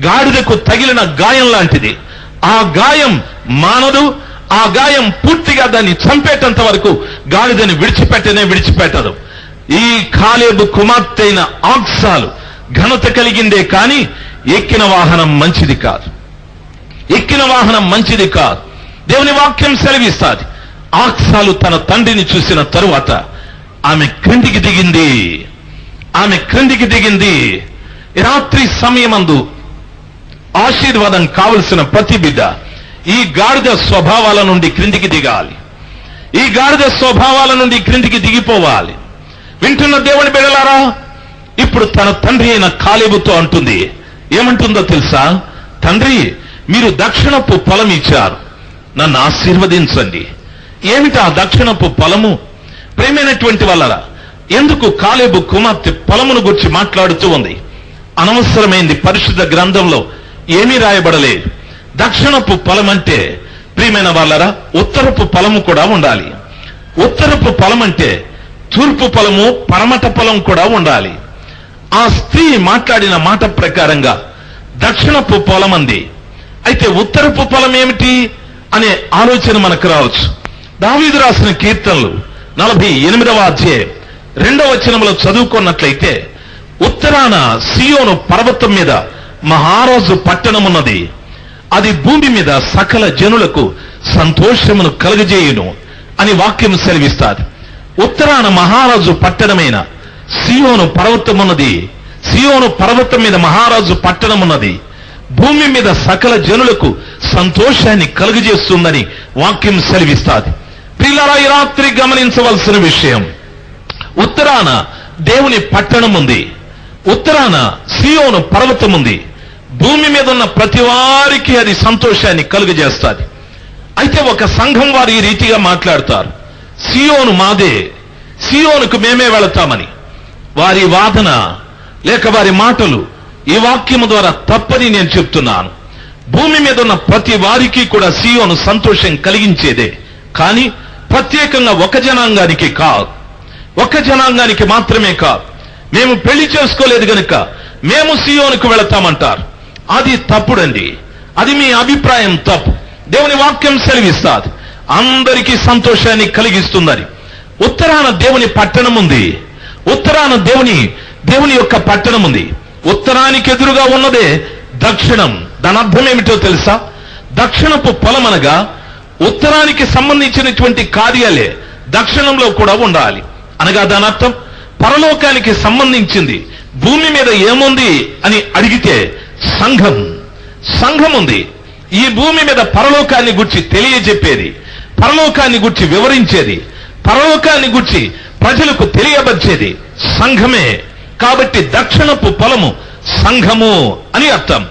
గాడిదకు తగిలిన గాయం లాంటిది. ఆ గాయం మానదు, ఆ గాయం పూర్తిగా దాన్ని చంపేటంత వరకు గాడిదని విడిచిపెట్టదు. ఈ కాలేబు కుమార్తె అయిన ఆక్సాలు ఘనత కలిగిందే కాని ఎక్కిన వాహనం మంచిది కాదు, ఎక్కిన వాహనం మంచిది కాదు. దేవుని వాక్యం సెలవిస్తాది, ఆక్సాలు తన తండ్రిని చూసిన తరువాత ఆమె క్రిందికి దిగింది, ఆమె క్రిందికి దిగింది. రాత్రి సమయమందు ఆశీర్వాదం కావలసిన ప్రతి బిడ్డ ఈ గాడిద స్వభావాల నుండి క్రిందికి దిగాలి, ఈ గాడిద స్వభావాల నుండి క్రిందికి దిగిపోవాలి. వింటున్న దేవుని బిడ్డలారా, ఇప్పుడు తన తండ్రి అయిన కాలేబుతో అంటుంది, ఏమంటుందో తెలుసా? తండ్రి, మీరు దక్షిణపు పొలం ఇచ్చారు, నన్ను ఆశీర్వదించండి. ఏమిటి ఆ దక్షిణపు పొలము? ప్రేమైనటువంటి వాళ్ళరా, ఎందుకు కాలేబు కుమార్తె పొలమును గురించి మాట్లాడుతూ ఉంది? అనవసరమైంది. పరిశుద్ధ గ్రంథంలో ఏమీ రాయబడలేదు. దక్షిణపు పొలం అంటే ప్రియమైన వాళ్ళరా, ఉత్తరపు పొలము కూడా ఉండాలి. ఉత్తరపు పొలం అంటే తూర్పు పొలము, పడమట పొలం కూడా ఉండాలి. ఆ స్త్రీ మాట్లాడిన మాట ప్రకారంగా దక్షిణపు పొలం అంది. అయితే ఉత్తరపు పొలం ఏమిటి అనే ఆలోచన మనకు రావచ్చు. దావీదు రాసిన కీర్తనలు 48వ అధ్యాయం 2వ వచనంలో చదువుకున్నట్లయితే, ఉత్తరాన సియోను పర్వతం మీద మహారాజు పట్టణమున్నది, అది భూమి మీద సకల జనులకు సంతోషమును కలుగజేయును అని వాక్యం సెలవిస్తాది. ఉత్తరాన మహారాజు పట్టణమైన సియోను పర్వతమున్నది, సియోను పర్వతం మీద మహారాజు పట్టణమున్నది, భూమి మీద సకల జనులకు సంతోషాన్ని కలుగజేస్తుందని వాక్యం సెలవిస్తాది. ప్రియులారా, ఈ రాత్రి గమనించవలసిన విషయం, ఉత్తరాన దేవుని పట్టణం ఉంది, ఉత్తరాన సియోను పర్వతం ఉంది. భూమి మీద ఉన్న ప్రతి వారికి అది సంతోషాన్ని కలుగజేస్తాది. అయితే ఒక సంఘం వారు ఈ రీతిగా మాట్లాడతారు, సియోను మాదే, సియోనుకు మేమే వెళతామని. వారి వాదన లేక వారి మాటలు ఈ వాక్యము ద్వారా తప్పని నేను చెప్తున్నాను. భూమి మీద ఉన్న ప్రతి వారికి కూడా సియోను సంతోషం కలిగించేదే, కానీ ప్రత్యేకంగా ఒక జనాంగానికి కాదు, ఒక జనాంగానికి మాత్రమే కాదు. మేము పెళ్లి చేసుకోలేదు గనుక మేము సియోనుకు వెళతామంటారు. అది తప్పుడండి, అది మీ అభిప్రాయం తప్పు. దేవుని వాక్యం సెలవిస్తాది, అందరికీ సంతోషాన్ని కలిగిస్తుందని. ఉత్తరాన దేవుని పట్టణం ఉంది, ఉత్తరాన దేవుని యొక్క పట్టణం ఉంది. ఉత్తరానికి ఎదురుగా ఉన్నదే దక్షిణం. దాని అర్థం ఏమిటో తెలుసా? దక్షిణపు పొలం అనగా ఉత్తరానికి సంబంధించినటువంటి కార్యాలే దక్షిణంలో కూడా ఉండాలి అనగా దాని అర్థం పరలోకానికి సంబంధించింది భూమి మీద ఏముంది అని అడిగితే సంఘం ఉంది. ఈ భూమి మీద పరలోకాన్ని గురించి తెలియజెప్పేది, పరలోకాన్ని గురించి వివరించేది, పరలోకాన్ని గురించి ప్రజలకు తెలియబర్చేది సంఘమే. కాబట్టి దక్షిణపు పొలము సంఘము అని అర్థం.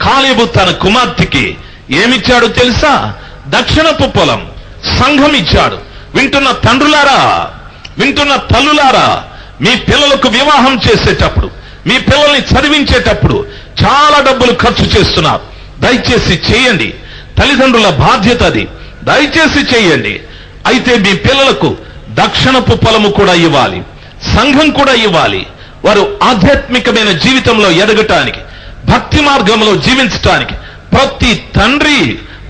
కాలేబు తన కుమార్తెకి ఏమిచ్చాడో తెలుసా? దక్షిణపు పొలం, సంఘం ఇచ్చాడు. వింటున్న తండ్రులారా, వింటున్న తల్లులారా, మీ పిల్లలకు వివాహం చేసేటప్పుడు, మీ పిల్లల్ని చదివించేటప్పుడు చాలా డబ్బులు ఖర్చు చేస్తున్నారు. దయచేసి చేయండి, తల్లిదండ్రుల బాధ్యత అది. దయచేసి చేయండి. అయితే మీ పిల్లలకు దక్షిణపు పొలము కూడా ఇవ్వాలి, సంఘం కూడా ఇవ్వాలి. వారు ఆధ్యాత్మికమైన జీవితంలో ఎదగటానికి, భక్తి మార్గంలో జీవించటానికి ప్రతి తండ్రి,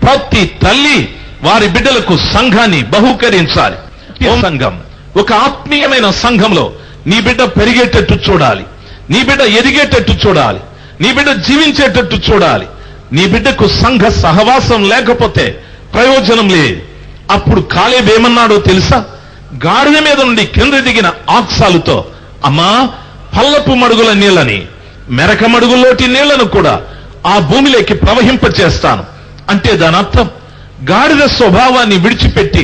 ప్రతి తల్లి వారి బిడ్డలకు సంఘాన్ని బహూకరించాలి. సంఘం, ఒక ఆత్మీయమైన సంఘంలో నీ బిడ్డ పెరిగేటట్టు చూడాలి, నీ బిడ్డ ఎదిగేటట్టు చూడాలి, నీ బిడ్డ జీవించేటట్టు చూడాలి. నీ బిడ్డకు సంఘ సహవాసం లేకపోతే ప్రయోజనం లేదు. అప్పుడు కాలేబు ఏమన్నాడో తెలుసా? గాడిద మీద నుండి కింద దిగిన ఆక్సాలతో, అమ్మా, పల్లపు మడుగుల నీళ్ళని, మెరక మడుగుల్లోటి నీళ్లను కూడా ఆ భూమిలోకి ప్రవహింపచేస్తాను అంటే దాని అర్థం గాడిద స్వభావాన్ని విడిచిపెట్టి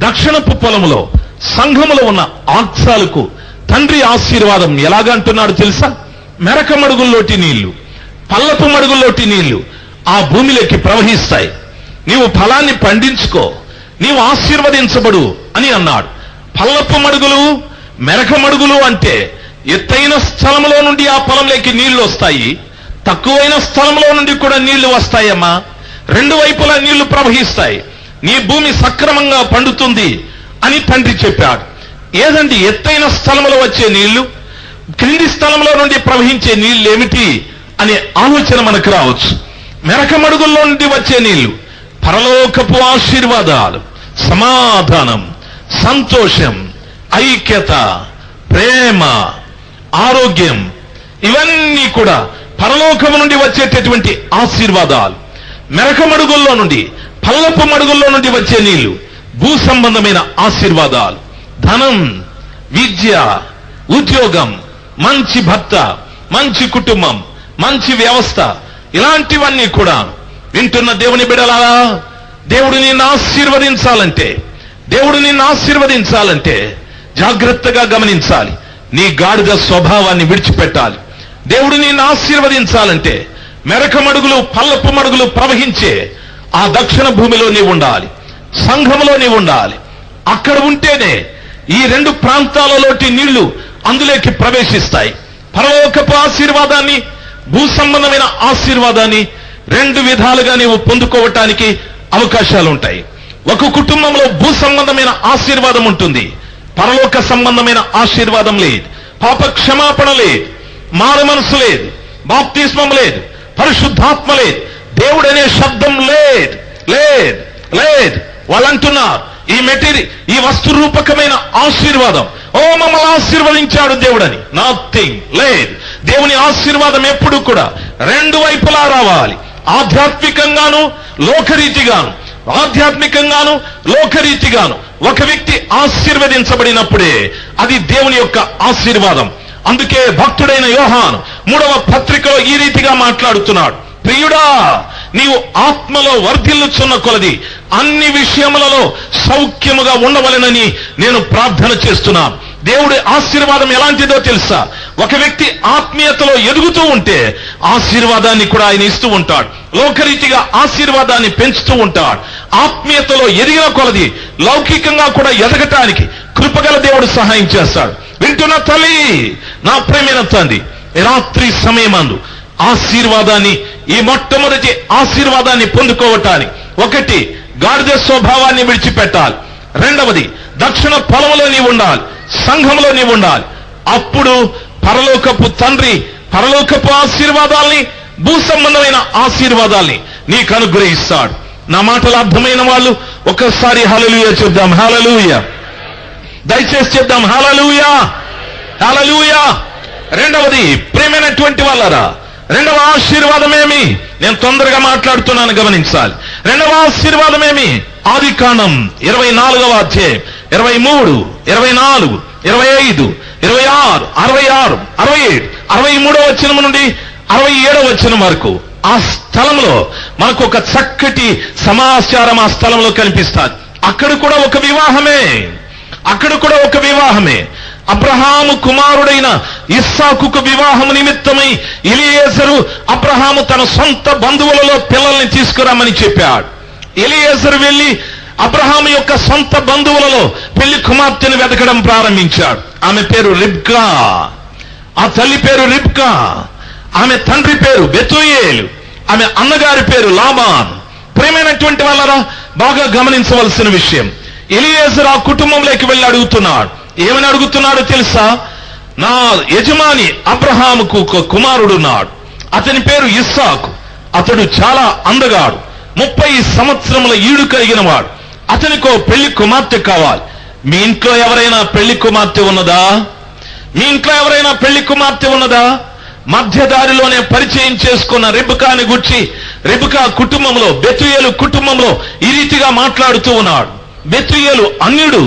దక్షిణపు పొలములో సంఘములో ఉన్న ఆక్సాలకు తండ్రి ఆశీర్వాదం ఎలాగంటున్నాడు తెలుసా? మెరక మడుగుల్లోటి నీళ్లు, పల్లపు మడుగుల్లోటి నీళ్లు ఆ భూమిలోకి ప్రవహిస్తాయి. నీవు ఫలాన్ని పండించుకో, నీవు ఆశీర్వదించబడు అని అన్నాడు. పల్లపు మడుగులు, మెరక మడుగులు అంటే ఎత్తైన స్థలంలో నుండి ఆ పొలంలోకి నీళ్లు వస్తాయి, తక్కువైన స్థలంలో నుండి కూడా నీళ్లు వస్తాయమ్మా. రెండు వైపులా నీళ్లు ప్రవహిస్తాయి, నీ భూమి సక్రమంగా పండుతుంది అని తండ్రి చెప్పాడు. ఏదండి ఎత్తైన స్థలంలో వచ్చే నీళ్లు, క్రింది స్థలంలో నుండి ప్రవహించే నీళ్లు ఏమిటి అనే ఆలోచన మనకు రావచ్చు. మెరక మడుగుల్లో నుండి వచ్చే నీళ్లు పరలోకపు ఆశీర్వాదాలు, సమాధానం, సంతోషం, ఐక్యత, ప్రేమ, ఆరోగ్యం, ఇవన్నీ కూడా పరలోకము నుండి వచ్చేటటువంటి ఆశీర్వాదాలు. మెరక మడుగుల్లో నుండి, పల్లపు మడుగుల్లో నుండి వచ్చే నీళ్లు భూ సంబంధమైన ఆశీర్వాదాలు. ధనం, విద్య, ఉద్యోగం, మంచి భర్త, మంచి కుటుంబం, మంచి వ్యవస్థ, ఇలాంటివన్నీ కూడా. వింటున్న దేవుని బిడ్డలారా, దేవుడు నిన్ను ఆశీర్వదించాలంటే, దేవుడు నిన్ను ఆశీర్వదించాలంటే జాగ్రత్తగా గమనించాలి. నీ గాడిద స్వభావాన్ని విడిచిపెట్టాలి. దేవుడు నిన్ను ఆశీర్వదించాలంటే మెరక మడుగులు, పల్లపు మడుగులు ప్రవహించే ఆ దక్షిణ భూమిలో నీవు ఉండాలి, సంఘములో నీవు ఉండాలి. అక్కడ ఉంటేనే ఈ రెండు ప్రాంతాలలోటి నీళ్లు అందులోకి ప్రవేశిస్తాయి. పరలోకపు ఆశీర్వాదాన్ని, భూ సంబంధమైన ఆశీర్వాదాన్ని రెండు విధాలుగా నీవు పొందుకోవటానికి అవకాశాలు ఉంటాయి. ఒక కుటుంబంలో భూ సంబంధమైన ఆశీర్వాదం ఉంటుంది, పరలోక సంబంధమైన ఆశీర్వాదం లేదు. పాప క్షమాపణ లేదు, మారు మనసు లేదు, బాప్తిస్మం లేదు, పరిశుద్ధాత్మ లేదు, దేవుడనే శబ్దం లేదు, లేదు, లేదు. వాళ్ళు అంటున్నారు ఈ మెటీరియల్, ఈ వస్తు రూపకమైన ఆశీర్వాదం, ఓ మమ్మల్ని ఆశీర్వదించాడు దేవుడని. నథింగ్, లేదు. దేవుని ఆశీర్వాదం ఎప్పుడు కూడా రెండు వైపులా రావాలి, ఆధ్యాత్మికంగాను లోకరీతిగాను. ఆధ్యాత్మికంగాను లోకరీతిగాను ఒక వ్యక్తి ఆశీర్వదించబడినప్పుడే అది దేవుని యొక్క ఆశీర్వాదం. అందుకే భక్తుడైన యోహాను 3వ పత్రికలో ఈ రీతిగా మాట్లాడుతున్నాడు. ప్రియుడా, నీవు ఆత్మలో వర్ధిల్లుచున్న కొలది అన్ని విషయములలో సౌఖ్యముగా ఉండవలెనని నేను ప్రార్థన చేస్తున్నాను. దేవుడి ఆశీర్వాదం ఎలాంటిదో తెలుసా? ఒక వ్యక్తి ఆత్మీయతలో ఎదుగుతూ ఉంటే ఆశీర్వాదాన్ని కూడా ఆయన ఇస్తూ ఉంటాడు, లోకరీతిగా ఆశీర్వాదాన్ని పెంచుతూ ఉంటాడు. ఆత్మీయతలో ఎదిగిన కొలది లౌకికంగా కూడా ఎదగటానికి కృపగల దేవుడు సహాయం చేస్తాడు. వింటున్న తల్లి, నా ప్రేమైన తండ్రి, రాత్రి సమయమందు ఆశీర్వాదాన్ని, ఈ మొట్టమొదటి ఆశీర్వాదాన్ని పొందుకోవటానికి ఒకటి గాడిద స్వభావాన్ని విడిచిపెట్టాలి, రెండవది దక్షిణ పొలంలో నీవు ఉండాలి, సంఘంలో నీవు ఉండాలి. అప్పుడు పరలోకపు తండ్రి పరలోకపు ఆశీర్వాదాల్ని, భూ సంబంధమైన ఆశీర్వాదాల్ని నీకు అనుగ్రహిస్తాడు. నా మాటలు అర్థమైన వాళ్ళు ఒక్కసారి హల్లెలూయా చెప్దాం. హల్లెలూయా, దయచేసి చెప్దాం. హల్లెలూయా, హల్లెలూయా. రెండవది, ప్రేమైనటువంటి వాళ్ళరా, రెండవ ఆశీర్వాదమేమి? నేను తొందరగా మాట్లాడుతున్నాను, గమనించాలి. రెండవ ఆశీర్వాదమేమి? ఆదికాండం 24వ అధ్యాయం 23, 24, 25, 26, 66, 67, 63వ వచనం నుండి 67వ వచనం వరకు ఆ స్థలంలో మనకు ఒక చక్కటి సమాచారం ఆ స్థలంలో కనిపిస్తుంది. అక్కడ కూడా ఒక వివాహమే. అబ్రహాము కుమారుడైన ఇస్సాకుకు వివాహం నిమిత్తమై ఎలియేజరు అబ్రహాము తన సొంత బంధువులలో పిల్లల్ని తీసుకురామని చెప్పాడు. ఎలియేజరు వెళ్లి అబ్రహాము యొక్క సొంత బంధువులలో పెళ్లి కుమార్తెను వెతకడం ప్రారంభించాడు. ఆమె పేరు రిబ్కా, ఆ తల్లి పేరు రిబ్కా, ఆమె తండ్రి పేరు బెతూయేలు, ఆమె అన్నగారి పేరు లాబాన్. ప్రియమైనటువంటి వాళ్ళరా, బాగా గమనించవలసిన విషయం, ఎలియేజరు ఆ కుటుంబంలోకి వెళ్ళి అడుగుతున్నాడు. ఏమని అడుగుతున్నాడో తెలుసా? నా యజమాని అబ్రహాముకు ఒక కుమారుడున్నాడు, అతని పేరు ఇస్సాకు. అతడు చాలా అందగాడు, 30 సంవత్సరముల ఈడు కలిగిన వాడు. అతనికో పెళ్లి కుమార్తె కావాలి. మీ ఇంట్లో ఎవరైనా పెళ్లి కుమార్తె ఉన్నదా? మధ్యదారిలోనే పరిచయం చేసుకున్న రిబ్కాని గుర్చి రిబ్కా కుటుంబంలో, బెతూయేలు కుటుంబంలో ఈ రీతిగా మాట్లాడుతూ ఉన్నాడు. బెతూయేలు అన్యుడు,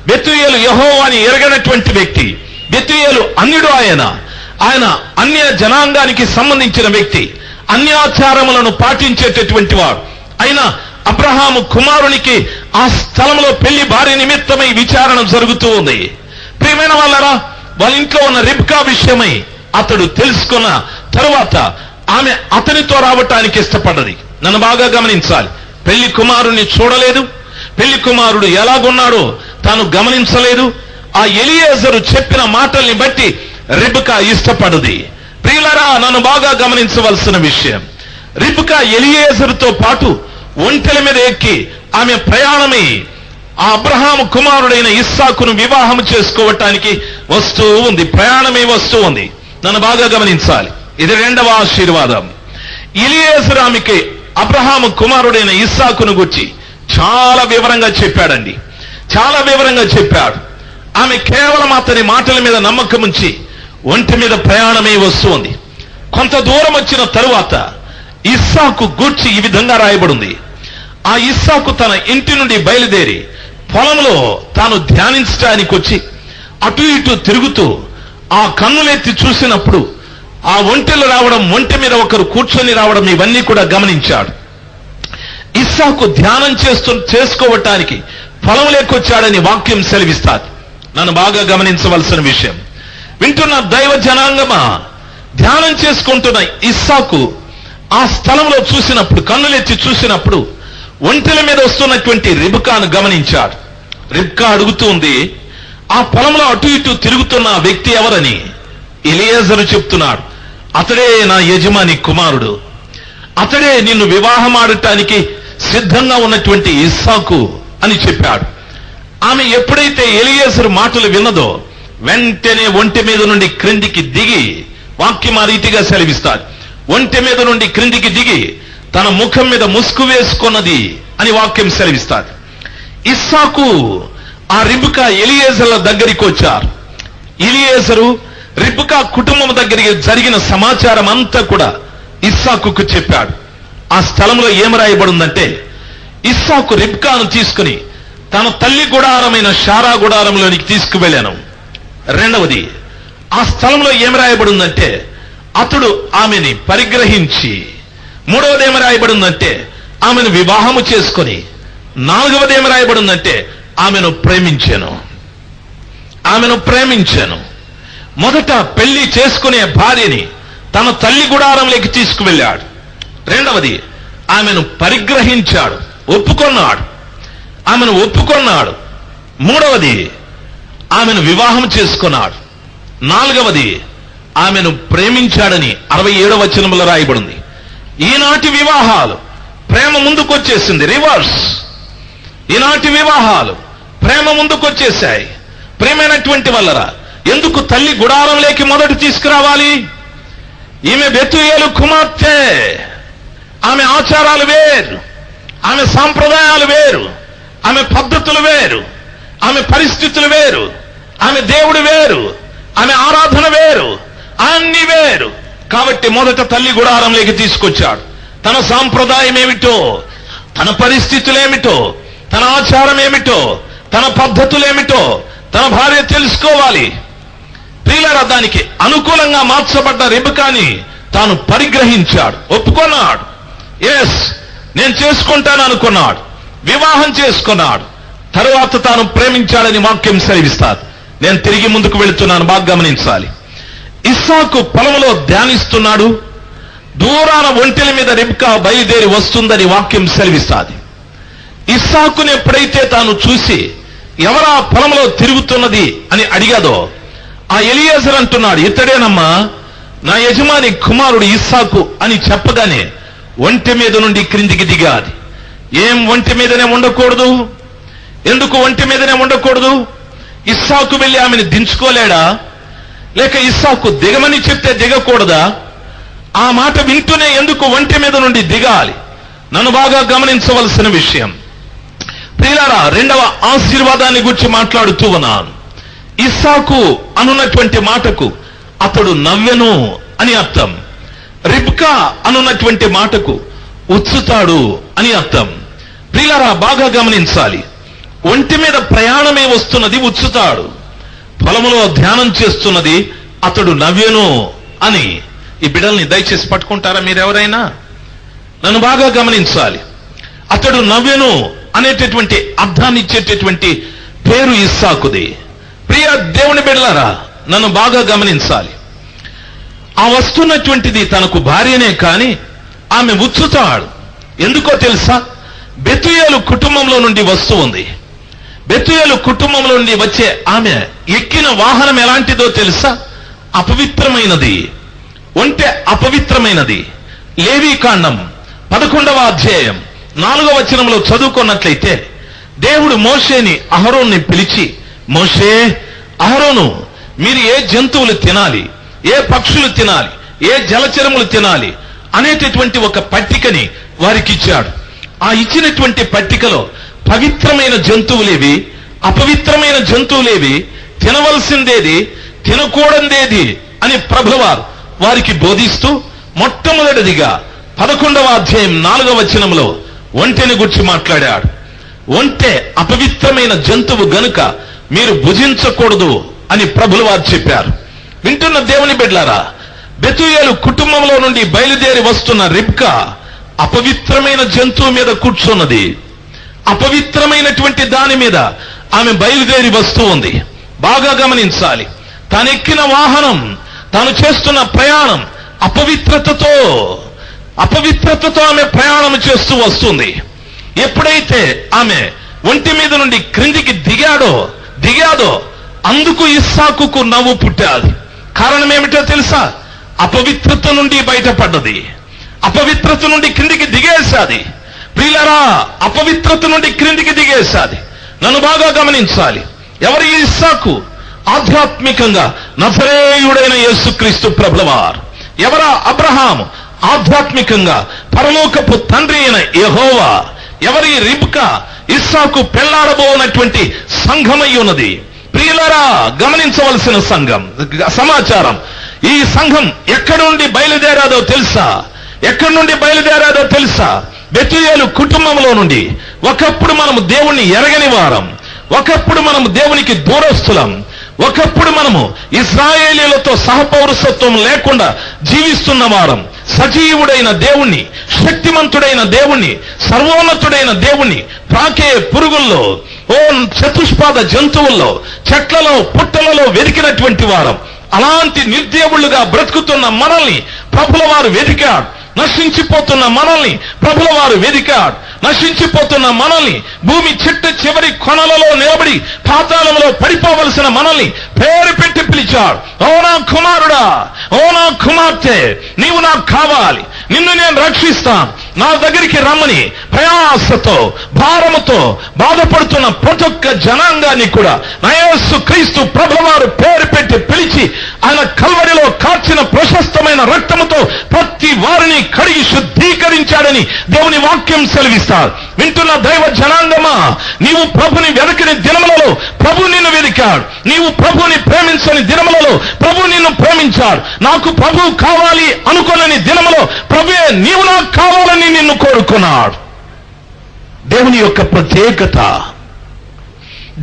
బెతూయేలు యెహోవాని ఎరగనటువంటి వ్యక్తి, బెతూయేలు అన్యుడు. ఆయన అన్య జనాంగానికి సంబంధించిన వ్యక్తి, అన్యాచారములను పాటించేటటువంటి వాడు. అయినా అబ్రహాము కుమారునికి ఆ స్థలంలో పెళ్లి భార్య నిమిత్తమై విచారణ జరుగుతూ ఉంది. ప్రియమైన వాళ్ళరా, వాళ్ళ ఇంట్లో ఉన్న రిబ్కా విషయమై అతడు తెలుసుకున్న తరువాత ఆమె అతనితో రావటానికి ఇష్టపడ్డది. నన్ను బాగా గమనించాలి. పెళ్లి కుమారుని చూడలేదు, పెళ్లి కుమారుడు ఎలాగున్నాడో తాను గమనించలేదు. ఆ ఎలియేజరు చెప్పిన మాటల్ని బట్టి రిబ్కా ఇష్టపడది. ప్రియులారా, నన్ను బాగా గమనించవలసిన విషయం, రిబ్కా ఎలియేజరుతో పాటు ఒంటెల మీద ఎక్కి ఆమె ప్రయాణమై ఆ అబ్రహాము కుమారుడైన ఇస్సాకును వివాహం చేసుకోవటానికి ప్రయాణమై వస్తూ ఉంది. నన్ను బాగా గమనించాలి. ఇది రెండవ ఆశీర్వాదం. ఎలియేజరు ఆమెకి అబ్రహాము కుమారుడైన ఇస్సాకును గురించి చాలా వివరంగా చెప్పాడు. ఆమె కేవలం అతని మాటల మీద నమ్మకం ఉంచి ఒంటి మీద ప్రయాణమై వస్తూ ఉంది. కొంత దూరం వచ్చిన తరువాత ఇస్సాకు గూర్చి ఈ విధంగా రాయబడింది. ఆ ఇస్సాకు తన ఇంటి నుండి బయలుదేరి పొలంలో తాను ధ్యానించడానికి వచ్చి అటు ఇటు తిరుగుతూ ఆ కన్నులెత్తి చూసినప్పుడు ఆ ఒంటెలు రావడం, ఒంటె మీద ఒకరు కూర్చొని రావడం, ఇవన్నీ కూడా గమనించాడు. ఇస్సాకు ధ్యానం చేసుకోవటానికి పొలంలోకి వచ్చాడని వాక్యం సెలవిస్తాది. నన్ను బాగా గమనించవలసిన విషయం, వింటున్న దైవ జనాంగమా, ధ్యానం చేసుకుంటున్న ఇస్సాకు ఆ స్థలంలో చూసినప్పుడు, కన్నులెత్తి చూసినప్పుడు ఒంటెల మీద వస్తున్నటువంటి రిబ్కాను గమనించాడు. రిబ్కా అడుగుతూ ఉంది, ఆ పొలంలో అటు ఇటు తిరుగుతున్న వ్యక్తి ఎవరని? ఎలియేజరు చెప్తున్నాడు, అతడే నా యజమాని కుమారుడు, అతడే నిన్ను వివాహం ఆడటానికి సిద్ధంగా ఉన్నటువంటి ఇస్సాకు అని చెప్పాడు. ఆమె ఎప్పుడైతే ఎలియేజరు మాటలు విన్నదో వెంటనే ఒంటె మీద నుండి క్రిందికి దిగి, వాక్యం ఆ రీతిగా సెలవిస్తాడు, ఒంటె మీద నుండి క్రిందికి దిగి తన ముఖం మీద ముసుగు వేసుకున్నది అని వాక్యం సెలవిస్తాడు. ఇస్సాకు ఆ రిబ్కా ఎలియేజర్ల దగ్గరికి వచ్చారు. ఎలియేజరు రిబ్కా కుటుంబం దగ్గరికి జరిగిన సమాచారం అంతా కూడా ఇస్సాకుకు చెప్పాడు. ఆ స్థలంలో ఏం రాయబడిందంటే, ఇస్సాకు రిబ్కాను తీసుకుని తన తల్లి గుడారమైన షారా గుడారంలోనికి తీసుకువెళ్ళాను. రెండవది, ఆ స్థలంలో ఏం రాయబడిందంటే అతడు ఆమెని పరిగ్రహించి, మూడవది ఏమి రాయబడిందంటే ఆమెను వివాహము చేసుకొని, నాలుగవది ఏమి రాయబడిందంటే ఆమెను ప్రేమించాను. మొదట పెళ్లి చేసుకునే భార్యని తన తల్లి గుడారంలోకి తీసుకువెళ్ళాడు. రెండవది, ఆమెను పరిగ్రహించాడు, ఆమెను ఒప్పుకొన్నాడు. మూడవది, ఆమెను వివాహం చేసుకున్నాడు. నాలుగవది, ఆమెను ప్రేమించాడని 67వ వచనంలో రాయబడింది. ఈనాటి వివాహాలు ప్రేమ ముందుకొచ్చేసింది, రివర్స్. ఈనాటి వివాహాలు ప్రేమ ముందుకొచ్చేశాయి. ప్రేమైనటువంటి వల్లరా, ఎందుకు తల్లి గుడారంలోకి మొదట తీసుకురావాలి? ఈమె బెతూయేలు కుమార్తె, ఆమె ఆచారాలు వేరు, ఆమె సాంప్రదాయాలు వేరు, ఆమె పద్ధతులు వేరు, ఆమె పరిస్థితులు వేరు, ఆమె దేవుడు వేరు, ఆమె ఆరాధన వేరు, అన్ని వేరు. కాబట్టి మొదట తల్లి గుడారంలోకి తీసుకొచ్చాడు. తన సాంప్రదాయం ఏమిటో, తన పరిస్థితులేమిటో, తన ఆచారం ఏమిటో, తన పద్ధతులేమిటో తన భార్య తెలుసుకోవాలి. ప్రియులారా, దానికి అనుకూలంగా మార్చబడ్డ రిబ్కాని తాను పరిగ్రహించాడు, ఒప్పుకున్నాడు. ఎస్, నేను చేసుకుంటాను అనుకున్నాడు, వివాహం చేసుకున్నాడు, తరువాత తాను ప్రేమించాడని వాక్యం సెలవిస్తాడు. నేను తిరిగి ముందుకు వెళుతున్నాను, బాగా గమనించాలి. ఇస్సాకు పొలంలో ధ్యానిస్తున్నాడు, దూరాన ఒంటెల మీద రిబ్కా బయలుదేరి వస్తుందని వాక్యం సెలవిస్తాది. ఇస్సాకుని ఎప్పుడైతే తాను చూసి ఎవరా పొలంలో తిరుగుతున్నది అని అడిగాదో, ఆ ఎలియాజర్ అంటున్నాడు, ఇతడేనమ్మా నా యజమాని కుమారుడు ఇస్సాకు అని చెప్పగానే ఒంటె మీద నుండి క్రిందికి దిగాది. ఏం ఒంటె మీదనే ఉండకూడదు? ఎందుకు ఒంటె మీదనే ఉండకూడదు? ఇస్సాకు వెళ్ళి ఆమెను దించుకోలేడా? లేక ఇస్సాకు దిగమని చెప్తే దిగకూడదా? ఆ మాట వింటూనే ఎందుకు ఒంటె మీద నుండి దిగాలి? నన్ను బాగా గమనించవలసిన విషయం ప్రియులారా, రెండవ ఆశీర్వాదాన్ని గురించి మాట్లాడుతూ ఉన్నాను. ఇస్సాకు అనున్నటువంటి మాటకు అతడు నవ్వెను అని అర్థం. రిబ్కా అనున్నటువంటి మాటకు ఉచ్చుతాడు అని అర్థం. ప్రియులారా, బాగా గమనించాలి. ఒంటి మీద ప్రయాణమే వస్తున్నది ఉచ్చుతాడు, పొలములో ధ్యానం చేస్తున్నది అతడు నవ్వెను అని. ఈ బిడ్డల్ని దయచేసి పట్టుకుంటారా మీరెవరైనా? నన్ను బాగా గమనించాలి. అతడు నవ్వెను అనేటటువంటి అర్థాన్ని ఇచ్చేటటువంటి పేరు ఇస్సాకుది. ప్రియ దేవుని బిడ్డలారా, నన్ను బాగా గమనించాలి. ఆ వస్తున్నటువంటిది తనకు భార్యనే కాని ఆమె ఉచ్చుతాడు. ఎందుకో తెలుసా? బెతుయేలు కుటుంబంలో నుండి వస్తూ ఉంది. బెతుయేలు కుటుంబంలో నుండి వచ్చే ఆమె ఎక్కిన వాహనం ఎలాంటిదో తెలుసా? అపవిత్రమైనది. ఒంటె అపవిత్రమైనది. లేవీకాండం 11వ అధ్యాయం 4వ వచనంలో చదువుకున్నట్లయితే దేవుడు మోషేని అహరోన్ని పిలిచి, మోషే, అహరోను, మీరు ఏ జంతువులు తినాలి, ఏ పక్షులు తినాలి, ఏ జలచరములు తినాలి అనేటటువంటి ఒక పట్టికని వారికి ఇచ్చాడు. ఆ ఇచ్చినటువంటి పట్టికలో పవిత్రమైన జంతువులేవి, అపవిత్రమైన జంతువులేవి, తినవలసిందేది, తినకూడదేది అని ప్రభువారు వారికి బోధిస్తూ మొట్టమొదటిదిగా 11వ అధ్యాయం 4వ వచనంలో ఒంటెని గురించి మాట్లాడాడు. ఒంటె అపవిత్రమైన జంతువు గనుక మీరు భుజించకూడదు అని ప్రభులు వారు చెప్పారు. వింటున్న దేవుని బిడ్డలారా, బెతుయేలు కుటుంబంలో నుండి బయలుదేరి వస్తున్న రిబ్కా అపవిత్రమైన జంతువు మీద కూర్చున్నది. అపవిత్రమైనటువంటి దాని మీద ఆమె బయలుదేరి వస్తూ ఉంది. బాగా గమనించాలి. తానెక్కిన వాహనం, తాను చేస్తున్న ప్రయాణం అపవిత్రతతో ఆమె ప్రయాణం చేస్తూ వస్తుంది. ఎప్పుడైతే ఆమె ఒంటి మీద నుండి క్రిందికి దిగాదో అందుకు ఇస్సాకుకు నవ్వు పుట్టాది. కారణం ఏమిటో తెలుసా? అపవిత్రత నుండి బయటపడ్డది, అపవిత్రత నుండి క్రిందికి దిగేశాది. ప్రియులారా, అపవిత్రత నుండి క్రిందికి దిగేశాది. నన్ను బాగా గమనించాలి. ఎవరి ఇస్సాకు? ఆధ్యాత్మికంగా నజరేయుడైన యేసుక్రీస్తు ప్రభువారు. ఎవరా? అబ్రహాము. ఆధ్యాత్మికంగా పరలోకపు తండ్రి అయిన యెహోవా. ఎవరి? రిబ్కా. ఇస్సాకు పెళ్లాడబోనటువంటి సంఘమై ఉన్నది. ప్రియులారా, గమనించవలసిన సమాచారం. ఈ సంఘం ఎక్కడి నుండి బయలుదేరాదో తెలుసా? బెతుయేలు కుటుంబంలో నుండి. ఒకప్పుడు మనము దేవుణ్ణి ఎరగని వారం, ఒకప్పుడు మనము దేవునికి దూరస్తులం, ఒకప్పుడు మనము ఇశ్రాయేలీయులతో సహపౌరసత్వం లేకుండా జీవిస్తున్న వారం. సజీవుడైన దేవుణ్ణి, శక్తిమంతుడైన దేవుణ్ణి, సర్వోన్నతుడైన దేవుణ్ణి ప్రాకే పురుగుల్లో, చతుష్పాద జంతువుల్లో, చెట్లలో, పుట్టలలో వెతికినటువంటి వారం. అలాంటి నిర్దేవుళ్ళుగా బ్రతుకుతున్న మనల్ని ప్రభుల వారు వెతికాడు. నశించిపోతున్న మనల్ని ప్రభుల వారు వెతికాడు. నశించిపోతున్న మనల్ని, భూమి చివరి కొనలలో నిలబడి పాతాళంలో పడిపోవలసిన మనల్ని పేరు పెట్టి పిలిచాడు. ఓ నా కుమారుడా, ఓ నా కుమార్తె, నీవు నాకు కావాలి, నిన్ను నేను రక్షిస్తాను, నా దగ్గరికి రమ్మని ప్రయాసతో, భారముతో బాధపడుతున్న ప్రతి ఒక్క జనాంగాన్ని కూడా నా యేసు క్రీస్తు ప్రభువారు పేరు పెట్టి పిలిచి ఆయన కల్వరిలో కార్చిన ప్రశస్తమైన రక్తముతో ప్రతి వారిని కడిగి శుద్ధీకరించాడని దేవుని వాక్యం సెలవిస్తారు. వింటున్న దైవ జనాంగమా, నీవు ప్రభుని వెనకని దినములలో ప్రభు నిన్ను వెదికాడు. నీవు ప్రభుని ప్రేమించని దినములలో ప్రభు నిన్ను ప్రేమించాడు. నాకు ప్రభు కావాలి అనుకోనని దినములో ప్రభువే నీవు నాకు కావాలని నిన్ను కోరుకున్నాడు. దేవుని యొక్క ప్రత్యేకత,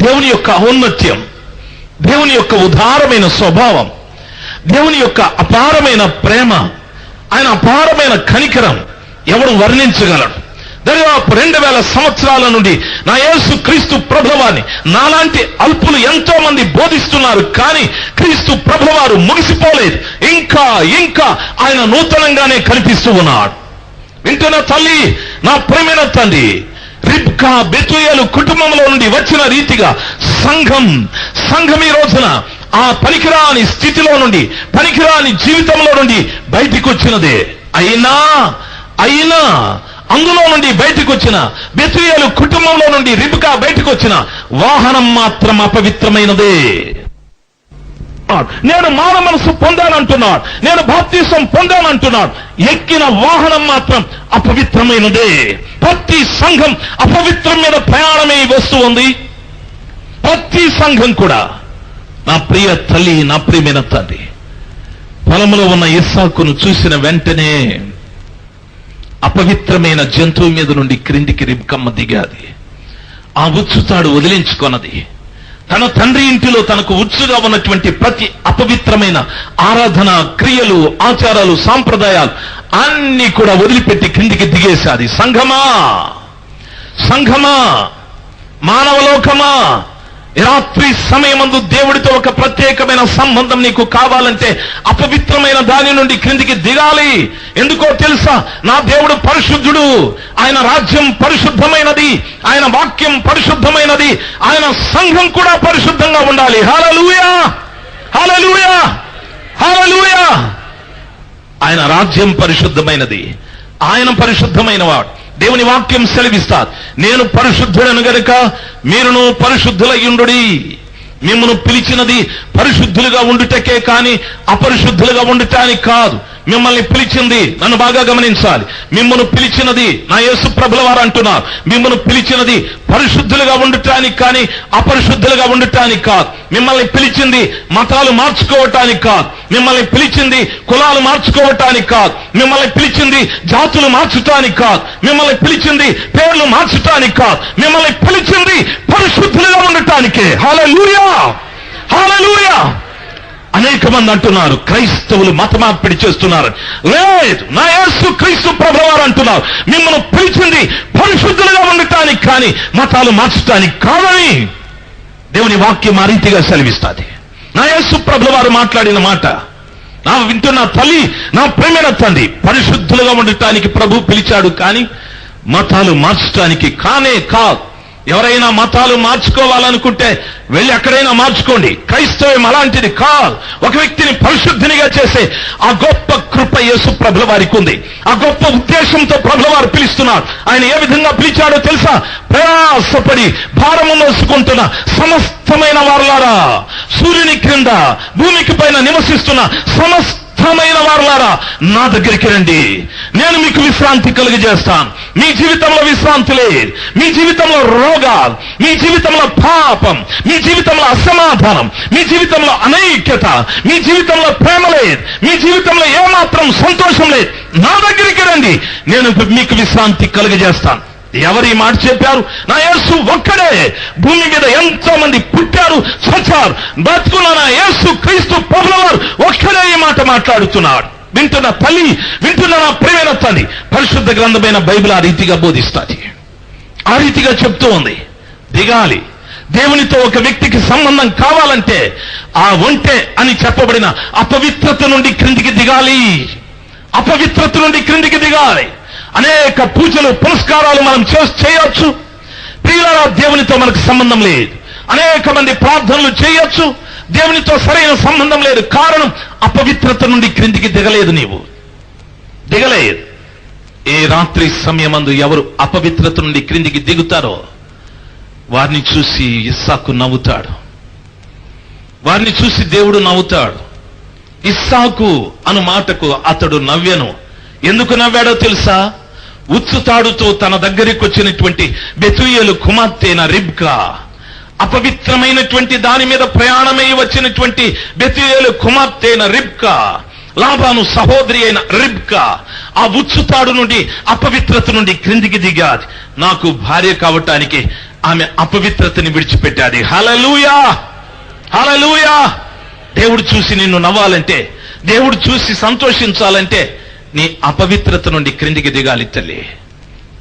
దేవుని యొక్క ఔన్నత్యం, దేవుని యొక్క ఉదారమైన స్వభావం, దేవుని యొక్క అపారమైన ప్రేమ, ఆయన అపారమైన కనికరం ఎవడు వర్ణించగలడు? దరిదాపు 2000 సంవత్సరాల నుండి నా యేసు క్రీస్తు ప్రభువారిని నాలాంటి అల్పులు ఎంతో మంది బోధిస్తున్నారు, కానీ క్రీస్తు ప్రభువారు ముగిసిపోలేదు. ఇంకా ఇంకా ఆయన నూతనంగానే కనిపిస్తూ ఉన్నాడు. వింటున్న తల్లి, నా ప్రియమైన తండ్రి, రిబ్కా బెతూయేలు కుటుంబంలో నుండి వచ్చిన రీతిగా సంఘం ఈ రోజున ఆ పనికిరాని స్థితిలో నుండి, పనికిరాని జీవితంలో నుండి బయటికి వచ్చినదే. అయినా అందులో నుండి బయటకు వచ్చిన బెతూయేలు కుటుంబంలో నుండి రిబ్కా బయటకు వచ్చిన వాహనం మాత్రం అపవిత్రమైనదే. నేను మానవ మనసు పొందానంటున్నాడు, నేను బాప్తిసం పొందానంటున్నాడు. ఎక్కిన వాహనం మాత్రం అపవిత్రమైనదే. ప్రతి సంఘం అపవిత్రం మీద ప్రయాణమే వస్తూ ఉంది. ప్రతి సంఘం కూడా. నా ప్రియ తల్లి, నా ప్రియమైన తండ్రి, పొలంలో ఉన్న ఇస్సాకును చూసిన వెంటనే అపవిత్రమైన జంతువు మీద నుండి క్రిందికి రిబ్కమ్మ దిగాది. ఆ ఉచ్చుతాడు వదిలించుకొన్నది. తన తండ్రి ఇంటిలో తనకు ఉచ్చుగా ఉన్నటువంటి ప్రతి అపవిత్రమైన ఆరాధన, క్రియలు, ఆచారాలు, సాంప్రదాయాలు అన్ని కూడా వదిలిపెట్టి క్రిందికి దిగేశాది. సంఘమా, మానవలోకమా, రాత్రి సమయమందు దేవుడితో ఒక ప్రత్యేకమైన సంబంధం నీకు కావాలంటే అపవిత్రమైన దాని నుండి క్రిందికి దిగాలి. ఎందుకో తెలుసా? నా దేవుడు పరిశుద్ధుడు, ఆయన రాజ్యం పరిశుద్ధమైనది, ఆయన వాక్యం పరిశుద్ధమైనది, ఆయన సంఘం కూడా పరిశుద్ధంగా ఉండాలి. హల్లెలూయా, హల్లెలూయా, హల్లెలూయా. ఆయన రాజ్యం పరిశుద్ధమైనది, ఆయన పరిశుద్ధమైన వాడు. దేవుని వాక్యం సెలవిస్తారు, నేను పరిశుద్ధుడను గనుక మీరును పరిశుద్ధులయ్యుండుడి. మిమ్మల్ని పిలిచినది పరిశుద్ధులుగా ఉండుటకే కాని అపరిశుద్ధులుగా ఉండటానికి కాదు. మిమ్మల్ని పిలిచింది, నన్ను బాగా గమనించాలి, మిమ్మల్ని పిలిచినది నా యేసు ప్రభుల వారు అంటున్నారు, మిమ్మల్ని పిలిచినది పరిశుద్ధులుగా ఉండటానికి కానీ అపరిశుద్ధులుగా ఉండటానికి కాదు. మిమ్మల్ని పిలిచింది మతాలు మార్చుకోవటానికి కాదు, మిమ్మల్ని పిలిచింది కులాలు మార్చుకోవటానికి కాదు, మిమ్మల్ని పిలిచింది జాతులు మార్చటానికి కాదు, మిమ్మల్ని పిలిచింది పేర్లు మార్చటానికి కాదు, మిమ్మల్ని పిలిచింది పరిశుద్ధులుగా ఉండటానికే. హల్లెలూయా, హల్లెలూయా. అనేక మంది అంటున్నారు క్రైస్తవులు మత మార్పిడి చేస్తున్నారు. లేదు, నా యేసు క్రీస్తు ప్రభువారు అంటున్నారు, మిమ్మల్ని పిలిచింది పరిశుద్ధులుగా ఉండటానికి కానీ మతాలు మార్చడానికి కాదని దేవుని వాక్యం ఆ రీతిగా సెలవిస్తుంది. నా యేసు ప్రభువారు మాట్లాడిన మాట నా వింటున్న తల్లి, నా ప్రేమైన తండ్రి, పరిశుద్ధులుగా ఉండటానికి ప్రభు పిలిచాడు, కానీ మతాలు మార్చడానికి కానే కాదు. ఎవరైనా మతాలు మార్చుకోవాలనుకుంటే వెళ్ళి ఎక్కడైనా మార్చుకోండి. క్రైస్తవం అలాంటిది కాదు. ఒక వ్యక్తిని పరిశుద్ధినిగా చేసే ఆ గొప్ప కృప యేసు ప్రభుల వారికి ఉంది. ఆ గొప్ప ఉద్దేశంతో ప్రభుల వారు పిలుస్తున్నారు. ఆయన ఏ విధంగా పిలిచాడో తెలుసా? ప్రయాసపడి భారము మోసుకుంటున్న సమస్తమైన వారులారా, సూర్యుని క్రింద భూమికి పైన నివసిస్తున్న సమస్తమైన వారులారా, నా దగ్గరికి రండి, నేను మీకు విశ్రాంతి కలుగజేస్తాను. మీ జీవితంలో విశ్రాంతి లేదు, మీ జీవితంలో రోగాలు, మీ జీవితంలో పాపం, మీ జీవితంలో అసమాధానం, మీ జీవితంలో అనైక్యత, మీ జీవితంలో ప్రేమ లేదు, మీ జీవితంలో ఏమాత్రం సంతోషం లేదు. నా దగ్గరికి రండి, నేను మీకు విశ్రాంతి కలుగజేస్తాను. ఎవరు ఈ మాట చెప్పారు? నా యేసు ఒక్కడే. భూమి మీద ఎంతో మంది పుట్టారు, చచ్చారు, బతుకున్న నా యేసు క్రీస్తు ప్రభుల వారు ఒక్కడే ఈ మాట మాట్లాడుతున్నాడు. వింటున్న తల్లి, వింటున్న నా ప్రియమైన తల్లి, పరిశుద్ధ గ్రంథమైన బైబిల్ ఆ రీతిగా బోధిస్తుంది, ఆ రీతిగా చెప్తూ ఉంది. దిగాలి. దేవునితో ఒక వ్యక్తికి సంబంధం కావాలంటే ఆ ఒంటె అని చెప్పబడిన అపవిత్రత నుండి క్రిందికి దిగాలి. అపవిత్రత నుండి క్రిందికి దిగాలి. అనేక పూజలు, పురస్కారాలు మనం చేయొచ్చు. ప్రియులారా, దేవునితో మనకు సంబంధం లేదు. అనేక మంది ప్రార్థనలు చేయొచ్చు, దేవునితో సరైన సంబంధం లేదు. కారణం, అపవిత్రత నుండి క్రిందికి దిగలేదు. నీవు దిగలేదు. ఏ రాత్రి సమయమందు ఎవరు అపవిత్రత నుండి క్రిందికి దిగుతారో వారిని చూసి ఇస్సాకు నవ్వుతాడు. వారిని చూసి దేవుడు నవ్వుతాడు. ఇస్సాకు అను మాటకు అతడు నవ్వెను. ఎందుకు నవ్వాడో తెలుసా? ఉచ్చుతాడుతో తన దగ్గరికి వచ్చినటువంటి బెతూయేలు కుమార్తె అయిన రిబ్కా, అపవిత్రమైనటువంటి దాని మీద ప్రయాణమై వచ్చినటువంటి బెతూయేలు కుమార్తె అయిన రిబ్కా, లాబాను సహోదరి అయిన రిబ్కా, ఆ ఉచ్చుతాడు నుండి అపవిత్రత నుండి క్రిందికి దిగాది. నాకు భార్య కావటానికి ఆమె అపవిత్రతని విడిచిపెట్టాది. హల్లెలూయా, హల్లెలూయా. దేవుడు చూసి నిన్ను నవ్వాలంటే, దేవుడు చూసి సంతోషించాలంటే నీ అపవిత్రత నుండి క్రిందికి దిగాలి తల్లి.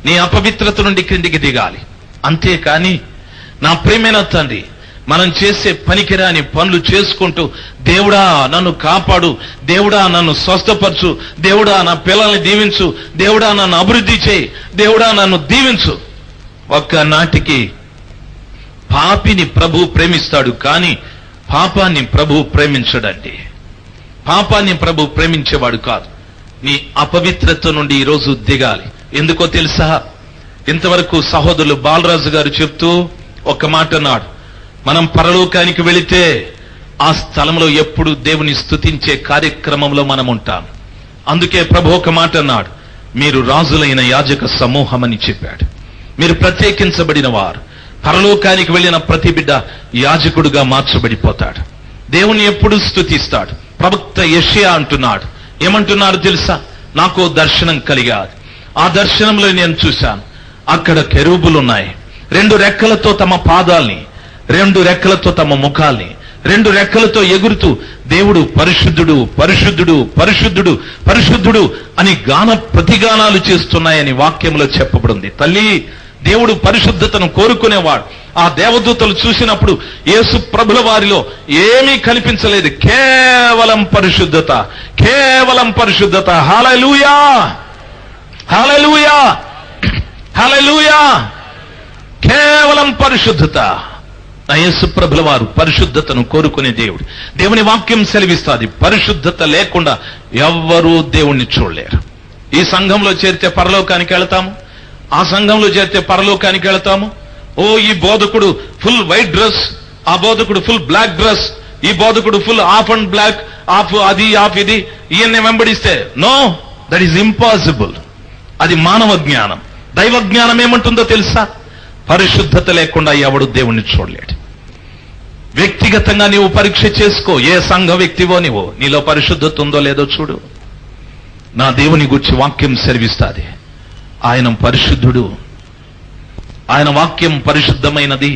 నీ అపవిత్రత నుండి క్రిందికి దిగాలి. అంతేకాని నా ప్రియమైన తండ్రి, మనం చేసే పనికిరాని పనులు చేసుకుంటూ దేవుడా నన్ను కాపాడు, దేవుడా నన్ను స్వస్థపరచు, దేవుడా నా పిల్లల్ని దీవించు, దేవుడా నన్ను అభివృద్ధి చేయి, దేవుడా నన్ను దీవించు. ఒక్కనాటికి పాపిని ప్రభు ప్రేమిస్తాడు, కానీ పాపాన్ని ప్రభు ప్రేమించడండి. పాపాన్ని ప్రభు ప్రేమించేవాడు కాదు. నీ అపవిత్రత నుండి ఈరోజు దిగాలి. ఎందుకో తెలుసా? ఇంతవరకు సహోదరులు బాలరాజు గారు చెప్తూ ఒక మాట అన్నాడు, మనం పరలోకానికి వెళితే ఆ స్థలంలో ఎప్పుడు దేవుని స్తుతించే కార్యక్రమంలో మనం ఉంటాం. అందుకే ప్రభు ఒక మాట అన్నాడు, మీరు రాజులైన యాజక సమూహం అని చెప్పాడు. మీరు ప్రత్యేకించబడిన వారు. పరలోకానికి వెళ్ళిన ప్రతి బిడ్డ యాజకుడుగా మార్చబడిపోతాడు. దేవుని ఎప్పుడు స్తుతిస్తాడు. ప్రవక్త యెషయా అంటున్నాడు, ఏమంటున్నాడు తెలుసా? నాకు దర్శనం కలిగాది. ఆ దర్శనంలో నేను చూశాను, అక్కడ కెరూబులున్నాయి. 2 రెక్కలతో తమ పాదాల్ని, 2 రెక్కలతో తమ ముఖాల్ని, 2 రెక్కలతో ఎగురుతూ దేవుడు పరిశుద్ధుడు పరిశుద్ధుడు పరిశుద్ధుడు పరిశుద్ధుడు అని ప్రతిగానాలు చేస్తున్నాయని వాక్యంలో చెప్పబడింది. తల్లి, దేవుడు పరిశుద్ధతను కోరుకునేవాడు. ఆ దేవదూతలు చూసినప్పుడు యేసు ప్రభుల వారిలో ఏమీ కనిపించలేదు, కేవలం పరిశుద్ధత, కేవలం పరిశుద్ధత. హల్లెలూయా, హల్లెలూయా, హల్లెలూయా. కేవలం పరిశుద్ధత. నా యేసు ప్రభుల వారు పరిశుద్ధతను కోరుకునే దేవుడు. దేవుని వాక్యం సెలవిస్తుంది, పరిశుద్ధత లేకుండా ఎవ్వరూ దేవుణ్ణి చూడలేరు. ఈ సంఘంలో చేరితే పరలోకానికి వెళతాము, ఆ సంఘంలో చేరితే పరలోకానికి వెళతాము. ఓ, ఈ బోధకుడు ఫుల్ వైట్ డ్రెస్, ఆ బోధకుడు ఫుల్ బ్లాక్ డ్రెస్, ఈ బోధకుడు ఫుల్ ఆఫ్ అండ్ బ్లాక్, ఆఫ్ అది ఆఫ్ ఇది, ఈయన్ని వెంబడిస్తే నో, దట్ ఈస్ ఇంపాసిబుల్. అది మానవ జ్ఞానం. దైవ జ్ఞానం ఏమంటుందో తెలుసా? పరిశుద్ధత లేకుండా ఎవడు దేవుణ్ణి చూడలేడు. వ్యక్తిగతంగా నీవు పరీక్ష చేసుకో. ఏ సంఘ వ్యక్తివో నీవో, నీలో పరిశుద్ధత ఉందో లేదో చూడు. నా దేవుని గురించి వాక్యం సెలవిస్తాది, ఆయన పరిశుద్ధుడు, ఆయన వాక్యం పరిశుద్ధమైనది,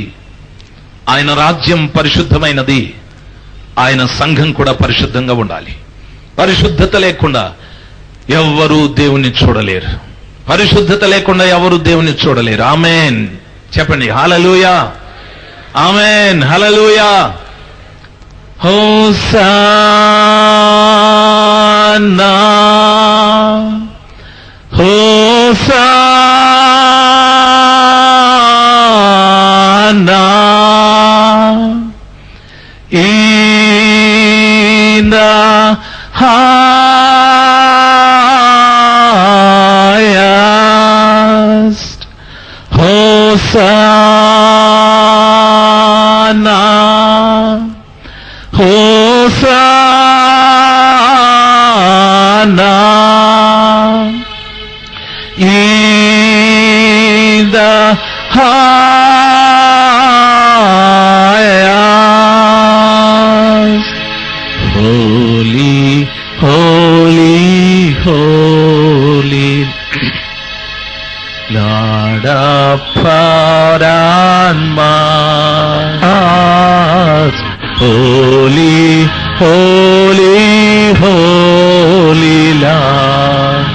ఆయన రాజ్యం పరిశుద్ధమైనది, ఆయన సంఘం కూడా పరిశుద్ధంగా ఉండాలి. పరిశుద్ధత లేకుండా ఎవ్వరూ దేవుణ్ణి చూడలేరు. పరిశుద్ధత లేకుండా ఎవరు దేవుణ్ణి చూడలేరు. ఆమేన్ చెప్పండి. హల్లెలూయా, ఆమేన్, హల్లెలూయా. Hosanna, hosanna in the highest. Hosanna, Hosanna in the highest. Holy, holy, holy, Lord of power and might. Holy, holy, holy Lord,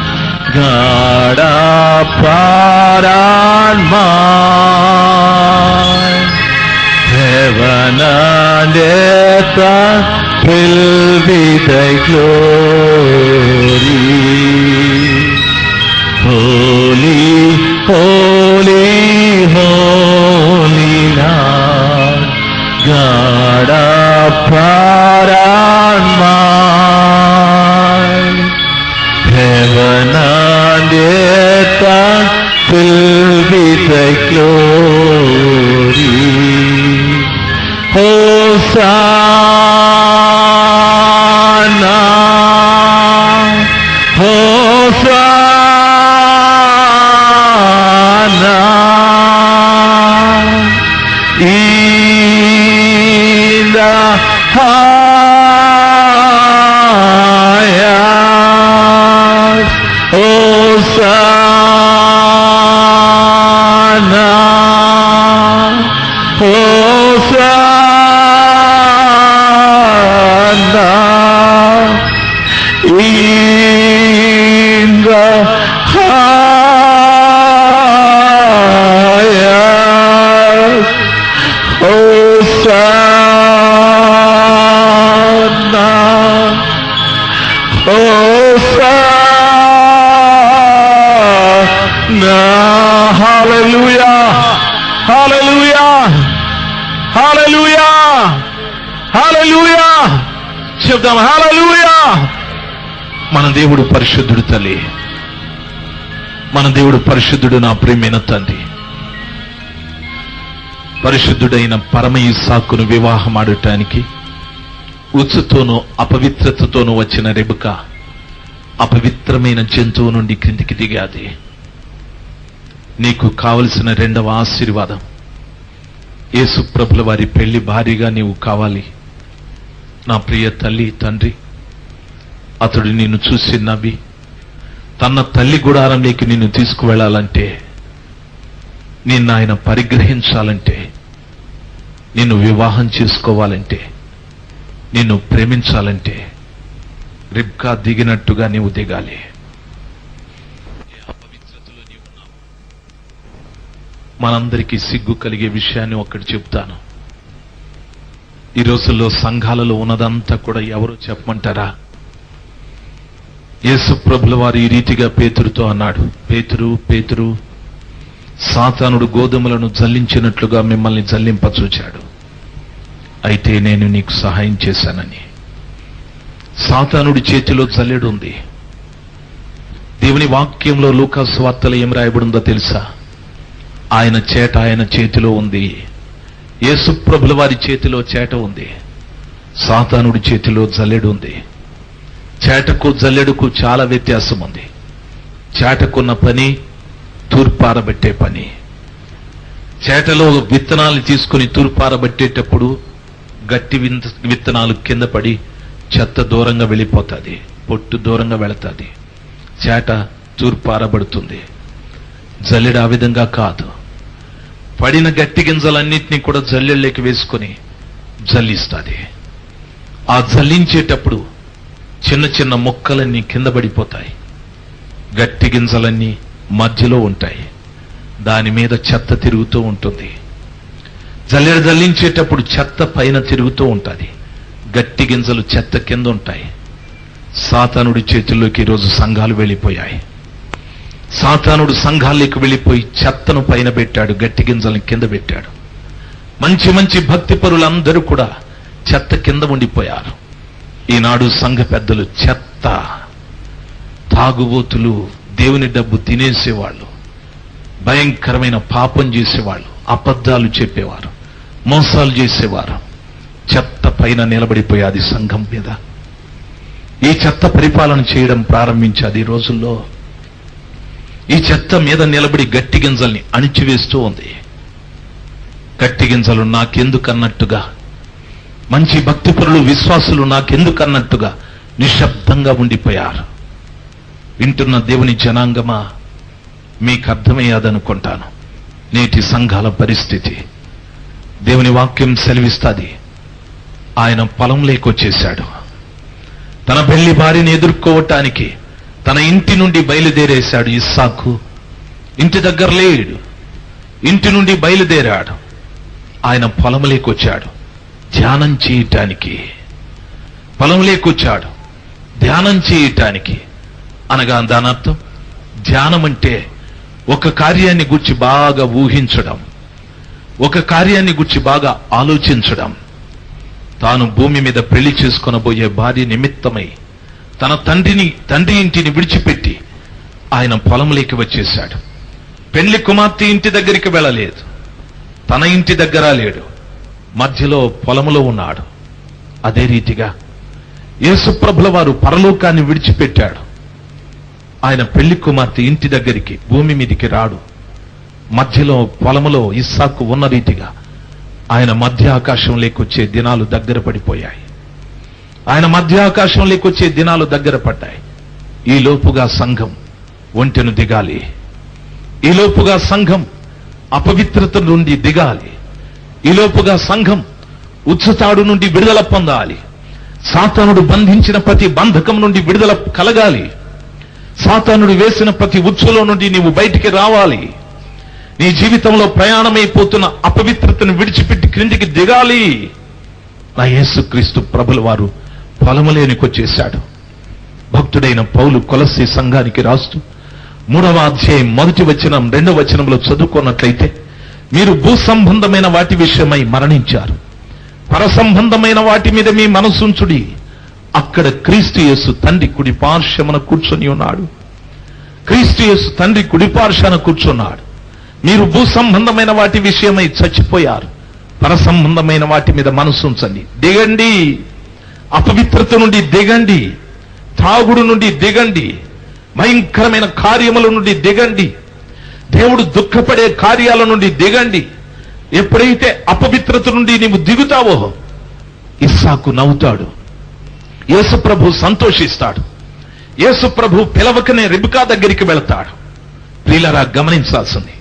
God of power and might. Heaven and earth are filled with thy glory. Holy, holy, holy Lord, God of power and might. Heaven and earth are filled with thy glory. Hosanna, Hosanna in the hosanna, హల్లెలూయా, హల్లెలూయా, హల్లెలూయా, హల్లెలూయా. చెప్దాం, హల్లెలూయా. మన దేవుడు పరిశుద్ధుడు తల్లి, మన దేవుడు పరిశుద్ధుడు. నా ప్రియమైన తండ్రి, పరిశుద్ధుడైన పరమ ఇస్సాకును వివాహం ఆడటానికి ఉచ్చుతోనూ అపవిత్రతతోనూ వచ్చిన రెబెకా అపవిత్రమైన జంతువు నుండి క్రిందికి దిగాది. నీకు కావలసిన రెండవ ఆశీర్వాదం, యేసు ప్రభుల వారి పెళ్లి భార్యగా నీవు కావాలి. నా ప్రియ తల్లి, తండ్రి, అతడు నిన్ను చూసి నవ్వి తన తల్లి గుడారంలోకి నిన్ను తీసుకువెళ్లాలంటే, నిన్ను ఆయన పరిగ్రహించాలంటే, నిన్ను వివాహం చేసుకోవాలంటే, నిన్ను ప్రేమించాలంటే రిబ్కా దిగినట్టుగా నీవు దిగాలి. అపవిత్రతలో నీవు ఉన్నావు. మనందరికీ సిగ్గు కలిగే విషయాన్ని ఒక్కటి చెప్తాను. ఈ రోజుల్లో సంఘాలలో ఉన్నదంతా కూడా ఎవరో చెప్పమంటారా? యేసు ప్రభుల వారు ఈ రీతిగా పేతురుతో అన్నాడు, పేతురు, పేతురు, సాతానుడు గోధుమలను జల్లించినట్లుగా మిమ్మల్ని జల్లింపచూచాడు, అయితే నేను నీకు సహాయం చేశానని. సాతానుడి చేతిలో జల్లెడు ఉంది. దేవుని వాక్యంలో లూకా సువార్తలో ఏం రాయబడిందో తెలుసా? ఆయన చేట ఆయన చేతిలో ఉంది. యేసు ప్రభుల వారి చేతిలో చేట ఉంది, సాతానుడి చేతిలో జల్లెడు ఉంది. చేటకు జల్లెడుకు చాలా వ్యత్యాసం ఉంది. చేటకున్న పని తూర్పారబెట్టే పని. చేటలో విత్తనాలు తీసుకుని తూర్పారబెట్టేటప్పుడు గట్టి విత్తనాలు కింద పడి చెత్త దూరంగా వెళ్ళిపోతుంది, పొట్టు దూరంగా వెళతాది, చేట తూర్పారబడుతుంది. జల్లెడ ఆ విధంగా కాదు. పడిన గట్టి గింజలన్నింటినీ కూడా జల్లెళ్ళకి వేసుకొని జల్లిస్తుంది. ఆ జల్లించేటప్పుడు చిన్న చిన్న మొక్కలన్నీ కింద పడిపోతాయి, గట్టి గింజలన్నీ మధ్యలో ఉంటాయి, దాని మీద చెత్త తిరుగుతూ ఉంటుంది. జల్లెడ జల్లించేటప్పుడు చెత్త పైన తిరుగుతూ ఉంటుంది, గట్టి గింజలు చెత్త కింద ఉంటాయి. సాతానుడి చేతుల్లోకి ఈరోజు సంఘాలు వెళ్ళిపోయాయి. సాతానుడు సంఘాల్లోకి వెళ్ళిపోయి చెత్తను పైన పెట్టాడు, గట్టి గింజలను కింద పెట్టాడు. మంచి మంచి భక్తి పరులందరూ కూడా చెత్త కింద ఉండిపోయారు. ఈనాడు సంఘ పెద్దలు చెత్త, తాగుబోతులు, దేవుని డబ్బు తినేసేవాళ్ళు, భయంకరమైన పాపం చేసేవాళ్ళు, అబద్ధాలు చెప్పేవారు, మోసాలు చేసేవారు. చెత్త పైన నిలబడిపోయాది సంఘం మీద. ఈ చెత్త పరిపాలన చేయడం ప్రారంభించాది ఈ రోజుల్లో. ఈ చెత్త మీద నిలబడి గట్టి గింజల్ని అణిచివేస్తూ ఉంది. గట్టి గింజలు నాకెందుకన్నట్టుగా, మంచి భక్తిపరులు, విశ్వాసులు నాకెందుకన్నట్టుగా నిశ్శబ్దంగా ఉండిపోయారు. వింటున్న దేవుని జనాంగమా, మీకు అర్థమయ్యాదనుకుంటాను నేటి సంఘాల పరిస్థితి. దేవుని వాక్యం సెలవిస్తాది, ఆయన పొలంలోకొచ్చేశాడు. తన పెళ్లి భార్యని ఎదుర్కోవటానికి తన ఇంటి నుండి బయలుదేరేశాడు. ఇస్సాకు ఇంటి దగ్గర లేడు, ఇంటి నుండి బయలుదేరాడు. ఆయన పొలంలోకొచ్చాడు ధ్యానం చేయటానికి. పొలంలోకొచ్చాడు ధ్యానం చేయటానికి అనగా దాని అర్థం, ధ్యానం అంటే ఒక కార్యాన్ని గురించి బాగా ఊహించడం, ఒక కార్యాన్ని గురించి బాగా ఆలోచించడం. తాను భూమి మీద పెళ్లి చేసుకొనబోయే భార్య నిమిత్తమై తన తండ్రి ఇంటిని విడిచిపెట్టి ఆయన పొలంలోకి వచ్చేశాడు. పెళ్లి కుమార్తె ఇంటి దగ్గరికి వెళ్ళలేదు, తన ఇంటి దగ్గర లేడు, మధ్యలో పొలములో ఉన్నాడు. అదే రీతిగా యేసుప్రభుల వారు పరలోకాన్ని విడిచిపెట్టాడు. ఆయన పెళ్లి కుమార్తె ఇంటి దగ్గరికి, భూమి మీదికి రాడు. మధ్యలో పొలములో ఇస్సాకు ఉన్న రీతిగా ఆయన మధ్య ఆకాశంలోకి వచ్చే దినాలు దగ్గర పడిపోయాయి. ఆయన మధ్య ఆకాశంలోకి వచ్చే దినాలు దగ్గర పడ్డాయి. ఈ లోపుగా సంఘం ఒంటెను దిగాలి. ఈ లోపుగా సంఘం అపవిత్రత నుండి దిగాలి. ఈ లోపుగా సంఘం ఉచ్చుతాడు నుండి విడుదల పొందాలి. సాతానుడు బంధించిన ప్రతి బంధకం నుండి విడుదల కలగాలి. సాతానుడు వేసిన ప్రతి ఉచ్చులో నుండి నీవు బయటికి రావాలి. నీ జీవితంలో ప్రయాణమైపోతున్న అపవిత్రతను విడిచిపెట్టి క్రిందికి దిగాలి. నా యేసుక్రీస్తు ప్రభుల వారు పొలములోనికి వచ్చేశాడు. భక్తుడైన పౌలు కొలస్సీ సంఘానికి రాస్తూ 3వ అధ్యాయం 1వ వచనం 2వ వచనంలో చదువుకున్నట్లయితే, మీరు భూ సంబంధమైన వాటి విషయమై మరణించారు, పరసంబంధమైన వాటి మీద మీ మనసుంచుడి. అక్కడ క్రీస్తు యేసు తండ్రి కుడి పార్శ్వమున కూర్చొని ఉన్నాడు. క్రీస్తు యేసు తండ్రి కుడి పార్శ్వన కూర్చున్నాడు. మీరు భూ సంబంధమైన వాటి విషయమై చచ్చిపోయారు, పరసంబంధమైన వాటి మీద మనసుంచండి. దిగండి, అపవిత్రత నుండి దిగండి, తాగుడు నుండి దిగండి, భయంకరమైన కార్యముల నుండి దిగండి, దేవుడు దుఃఖపడే కార్యాల నుండి దిగండి. ఎప్పుడైతే అపవిత్రత నుండి నీవు దిగుతావో ఇస్సాకు నవ్వుతాడు, యేసు ప్రభు సంతోషిస్తాడు. యేసు ప్రభు పిలవకనే రిబ్కా దగ్గరికి వెళతాడు. ప్రియులారా, గమనించాల్సింది,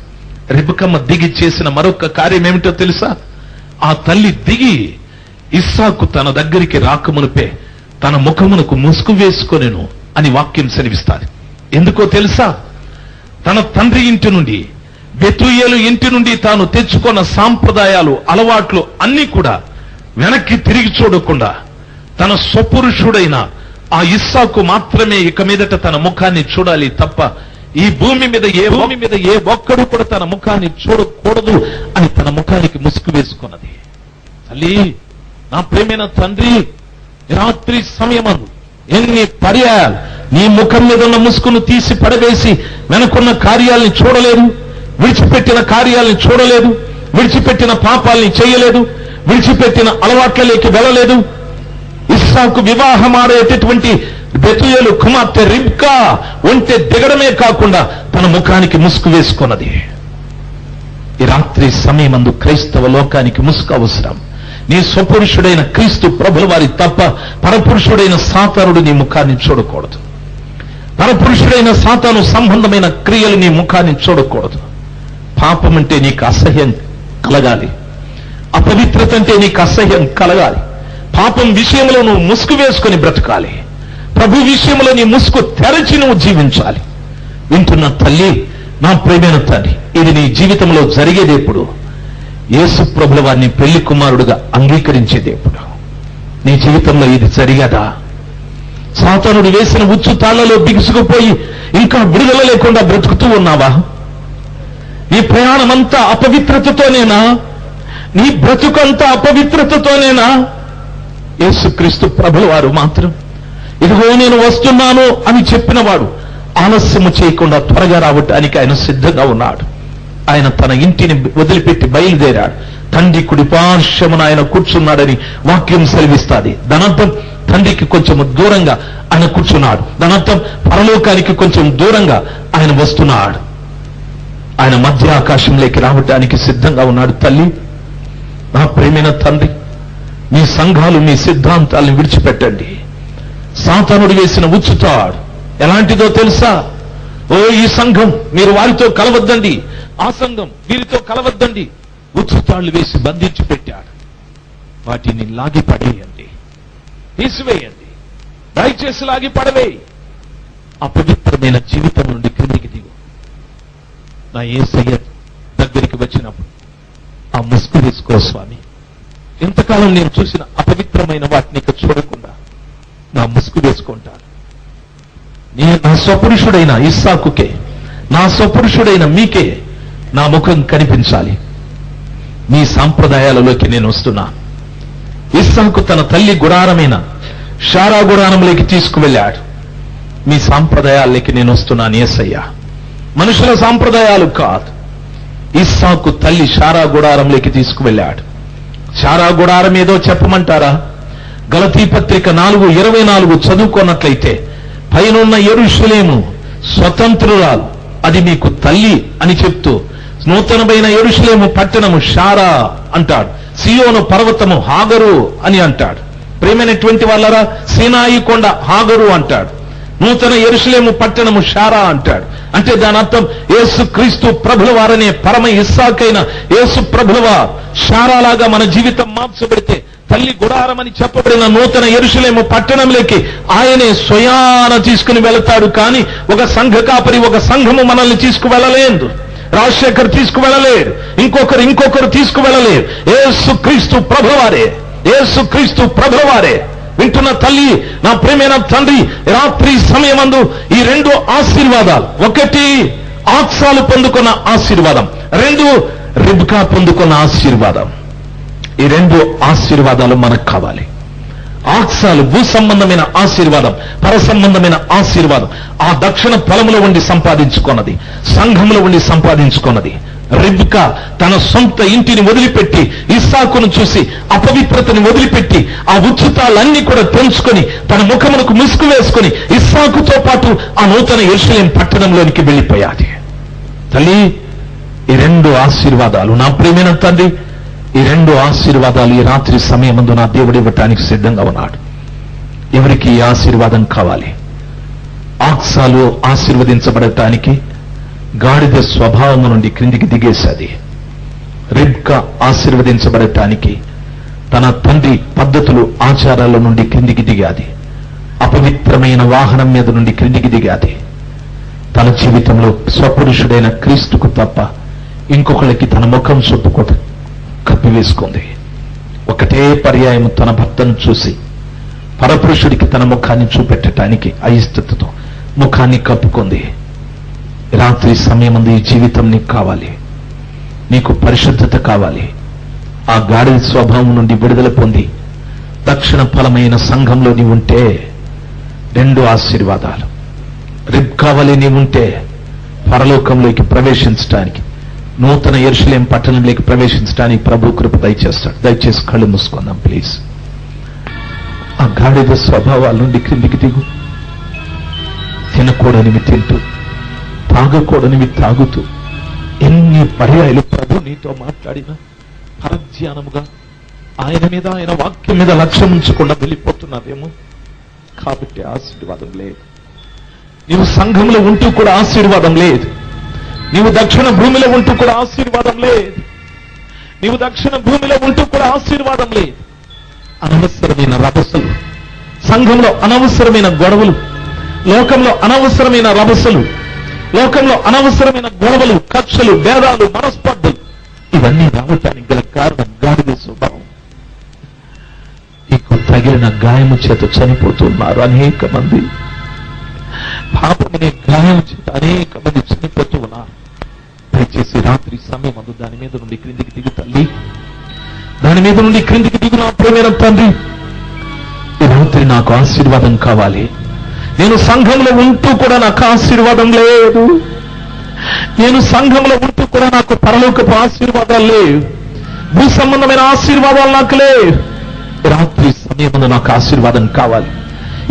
రిబ్కమ్మ దిగి చేసిన మరొక కార్యం ఏమిటో తెలుసా? ఆ తల్లి దిగి ఇస్సాకు తన దగ్గరికి రాకమునిపే తన ముఖమునకు ముసుగు వేసుకొనెను అని వాక్యం సెలవిస్తాది. ఎందుకో తెలుసా? తన తండ్రి ఇంటి నుండి, బెతూయేలు ఇంటి నుండి తాను తెచ్చుకున్న సాంప్రదాయాలు, అలవాట్లు అన్ని కూడా వెనక్కి తిరిగి చూడకుండా తన స్వపురుషుడైన ఆ ఇస్సాకు మాత్రమే ఇక మీదట తన ముఖాన్ని చూడాలి తప్ప ఈ భూమి మీద ఏ ఒక్కడు కూడా తన ముఖాన్ని చూడకూడదు అని తన ముఖానికి ముసుగు వేసుకున్నది. తల్లి, నా ప్రేమైన తండ్రి, రాత్రి సమయమందు ఎన్ని పర్యాయాలు నీ ముఖం మీద ఉన్న ముసుగును తీసి పడవేసి వెనకున్న కార్యాలని చూడలేదు, విడిచిపెట్టిన కార్యాలని చూడలేదు, విడిచిపెట్టిన పాపాలని చేయలేదు, విడిచిపెట్టిన అలవాట్లలోకి వెళ్ళలేదు. ఇస్సాకు వివాహమాడేటటువంటి బెతూయేలు కుమార్తె రిబ్కా ఒంటె దిగడమే కాకుండా తన ముఖానికి ముసుగు వేసుకున్నది. ఈ రాత్రి సమయమందు క్రైస్తవ లోకానికి ముసుగు అవసరం. నీ స్వపురుషుడైన క్రీస్తు ప్రభుల వారి తప్ప పరపురుషుడైన సాతానుడు నీ ముఖాన్ని చూడకూడదు. పరపురుషుడైన సాతాను సంబంధమైన క్రియలు నీ ముఖాన్ని చూడకూడదు. పాపం అంటే నీకు అసహ్యం కలగాలి, అపవిత్రత అంటే నీకు అసహ్యం కలగాలి. పాపం విషయంలో నువ్వు ముసుగు వేసుకొని బ్రతకాలి. ప్రభు విషయంలో నీ ముసుగు తెరచి నువ్వు జీవించాలి. వింటున్న తల్లి, నా ప్రియమైన తల్లి, ఇది నీ జీవితంలో జరిగేది ఎప్పుడు? యేసు ప్రభుల వారిని పెళ్లి కుమారుడుగా అంగీకరించేది ఎప్పుడు? నీ జీవితంలో ఇది జరిగదా? సాతానుడు వేసిన ఉచ్చు తాళ్లలో బిగుసుకుపోయి ఇంకా విడుదల లేకుండా బ్రతుకుతూ ఉన్నావా? నీ ప్రయాణమంతా అపవిత్రతతోనేనా? నీ బ్రతుకంతా అపవిత్రతతోనేనా? యేసుక్రీస్తు ప్రభుల వారు మాత్రం ఇదిగో నేను వస్తున్నాను అని చెప్పినవాడు ఆలస్యము చేయకుండా త్వరగా రావటానికి ఆయన సిద్ధంగా ఉన్నాడు. ఆయన తన ఇంటిని వదిలిపెట్టి బయలుదేరాడు. తండ్రి కుడి పార్శ్వమున ఆయన కూర్చున్నాడని వాక్యం సెలవిస్తాది. దానర్థం తండ్రికి కొంచెం దూరంగా ఆయన కూర్చున్నాడు. దానర్థం పరలోకానికి కొంచెం దూరంగా ఆయన వస్తున్నాడు. ఆయన మధ్య ఆకాశంలోకి రావటానికి సిద్ధంగా ఉన్నాడు. తల్లి, నా ప్రేమైన తండ్రి, మీ సంఘాలు, మీ సిద్ధాంతాలను విడిచిపెట్టండి. సాతానుడు వేసిన ఉచ్చుతాడు ఎలాంటిదో తెలుసా? ఓ ఈ సంఘం, మీరు వారితో కలవద్దండి, ఆ సంఘం వీరితో కలవద్దండి. ఉచ్చుతాళ్లు వేసి బంధించి పెట్టాడు. వాటిని లాగి పడేయండి, తీసివేయండి, దయచేసి లాగి పడవేయి. అపవిత్రమైన జీవితం నుండి క్రిందికి దిగు. నా యేసయ్య దగ్గరికి వచ్చినప్పుడు ఆ ముసుగు వేసుకో స్వామి. ఇంతకాలం నేను చూసిన అపవిత్రమైన వాటిని ఇక చూడకుండా నా ముసుగు వేసుకుంటాను. నా స్వపురుషుడైన ఇస్సాకుకే, నా స్వపురుషుడైన మీకే నా ముఖం కనిపించాలి. మీ సాంప్రదాయాలలోకి నేను వస్తున్నా. ఇస్సాకు తన తల్లి గుడారమైన షారా గుడారంలోకి తీసుకువెళ్ళాడు. మీ సాంప్రదాయాలకి నేను వస్తున్నాను యేసయ్యా, మనుషుల సాంప్రదాయాలు కాదు. ఇస్సాకు తల్లి షారా గుడారంలోకి తీసుకువెళ్ళాడు. షారా గుడారం ఏదో చెప్పమంటారా? గలతీ పత్రిక 4:24 చదువుకున్నట్లయితే, పైనున్న యెరూషలేము స్వతంత్రురాలు, అది మీకు తల్లి అని చెప్తూ నూతనమైన యెరూషలేము పట్టణము షారా అంటాడు. సియోను పర్వతము హాగరు అని అంటాడు. ప్రేమైనటువంటి వాళ్ళరా, సీనాయి కొండ హాగరు అంటాడు. నూతన యెరూషలేము పట్టణము షారా అంటాడు. అంటే దాని అర్థం యేసు క్రీస్తు ప్రభుల వారనే పరమ ఇస్సాకైన యేసు ప్రభులవారు షారాలాగా మన జీవితం మార్చబడితే తల్లి గుడారం అని చెప్పబడిన నూతన యెరూషలేము పట్టణంలోకి ఆయనే స్వయాన తీసుకుని వెళతాడు. కానీ ఒక సంఘ కాపరి, ఒక సంఘము మనల్ని తీసుకువెళ్ళలేదు. రాజశేఖర్ తీసుకువెళ్ళలేరు, ఇంకొకరు తీసుకువెళ్ళలేరు. యేసు క్రీస్తు ప్రభువారే, యేసు క్రీస్తు ప్రభువారే వింటున్న తల్లి, నా ప్రియమైన తండ్రి, రాత్రి సమయమందు ఈ 2 ఆశీర్వాదాలు, 1 ఆక్సాలు పొందుకున్న ఆశీర్వాదం, 2 రిబ్కా పొందుకున్న ఆశీర్వాదం. ఈ 2 ఆశీర్వాదాలు మనకు కావాలి. ఆక్సాలు భూ సంబంధమైన ఆశీర్వాదం, పర సంబంధమైన ఆశీర్వాదం. ఆ దక్షిణ పొలంలో ఉండి సంపాదించుకున్నది, సంఘంలో ఉండి సంపాదించుకున్నది. రిబ్కా తన సొంత ఇంటిని వదిలిపెట్టి, ఇస్సాకును చూసి అపవిత్రతని వదిలిపెట్టి, ఆ ఉచితాలన్నీ కూడా తెంచుకొని తన ముఖమునకు ముసుగు వేసుకొని ఇస్సాకుతో పాటు ఆ నూతన యెరూషలేము పట్టణంలోనికి వెళ్ళిపోయాది. తల్లి, ఈ 2 ఆశీర్వాదాలు, నా ప్రియమైన తండ్రి, ఈ 2 ఆశీర్వాదాలు ఈ రాత్రి సమయమందు నా దేవుడు ఇవ్వటానికి సిద్ధంగా ఉన్నాడు. ఎవరికి ఈ ఆశీర్వాదం కావాలి? ఆక్సాలు ఆశీర్వదించబడటానికి గాడిద స్వభావం నుండి క్రిందికి దిగేశాది. రిబ్కా ఆశీర్వదించబడటానికి తన తండ్రి పద్ధతులు, ఆచారాల నుండి క్రిందికి దిగాది. అపవిత్రమైన వాహనం మీద నుండి క్రిందికి దిగాది. తన జీవితంలో స్వపురుషుడైన క్రీస్తుకు తప్ప ఇంకొకళ్ళకి తన ముఖం చెప్పుకోట కప్పివేసుకుంది. ఒకటే పర్యాయం తన భర్తను చూసి పరపురుషుడికి తన ముఖాన్ని చూపెట్టడానికి అయిష్టతతో ముఖాన్ని కప్పుకుంది. రాత్రి సమయమందు ఈ జీవితం నీకు కావాలి, నీకు పరిశుద్ధత కావాలి. ఆ గాడిద స్వభావం నుండి విడుదల పొంది దక్షిణ ఫలమైన సంఘంలో నీ ఉంటే 2 ఆశీర్వాదాలు. రిబ్కా వలె నీ ఉంటే పరలోకంలోకి ప్రవేశించడానికి, నూతన యెరూషలేము పట్టణంలోకి ప్రవేశించడానికి ప్రభు కృప దయచేస్తాడు. దయచేసి కళ్ళు మూసుకుందాం ప్లీజ్. ఆ గాడిద స్వభావాల నుండి క్రిందికి దిగు. తినకూడనివి తింటూ, తాగకూడనివి తాగుతూ, ఎన్ని పర్యాయాలు ప్రభు నీతో మాట్లాడినా పరధ్యానముగా ఆయన మీద, ఆయన వాక్యం మీద లక్ష్యం ఉంచకుండా వెళ్ళిపోతున్నావేమో. కాబట్టి ఆశీర్వాదం లేదు. నీవు సంఘంలో ఉంటూ కూడా ఆశీర్వాదం లేదు. నీవు దక్షిణ భూమిలో ఉంటూ కూడా ఆశీర్వాదం లేదు. నీవు దక్షిణ భూమిలో ఉంటూ కూడా ఆశీర్వాదం లేదు. అనవసరమైన రభసలు, సంఘంలో అనవసరమైన గొడవలు, లోకంలో అనవసరమైన రభసలు, లోకంలో అనవసరమైన గొడవలు, కక్షలు, భేదాలు, మనస్పర్ధలు, ఇవన్నీ రావటానికి గల కారణం గాడిద స్వభావం. నీకు తగిలిన గాయము చేత చనిపోతున్నారు అనేక మంది. పాపమనే గాయం చేత అనేక మంది చనిపోతూ ఉన్నారు. దయచేసి రాత్రి సమయమందు దాని మీద నుండి క్రిందికి దిగు తల్లి, దాని మీద నుండి క్రిందికి దిగు నా ప్రియమైన తండ్రి. ఈ రాత్రి నాకు ఆశీర్వాదం కావాలి. నేను సంఘంలో ఉంటూ కూడా నాకు ఆశీర్వాదం లేదు. నేను సంఘంలో ఉంటూ కూడా నాకు పరలోకపు ఆశీర్వాదాలు లేవు. భూ సంబంధమైన ఆశీర్వాదాలు నాకు లేవు. రాత్రి సమయమందు నాకు ఆశీర్వాదం కావాలి.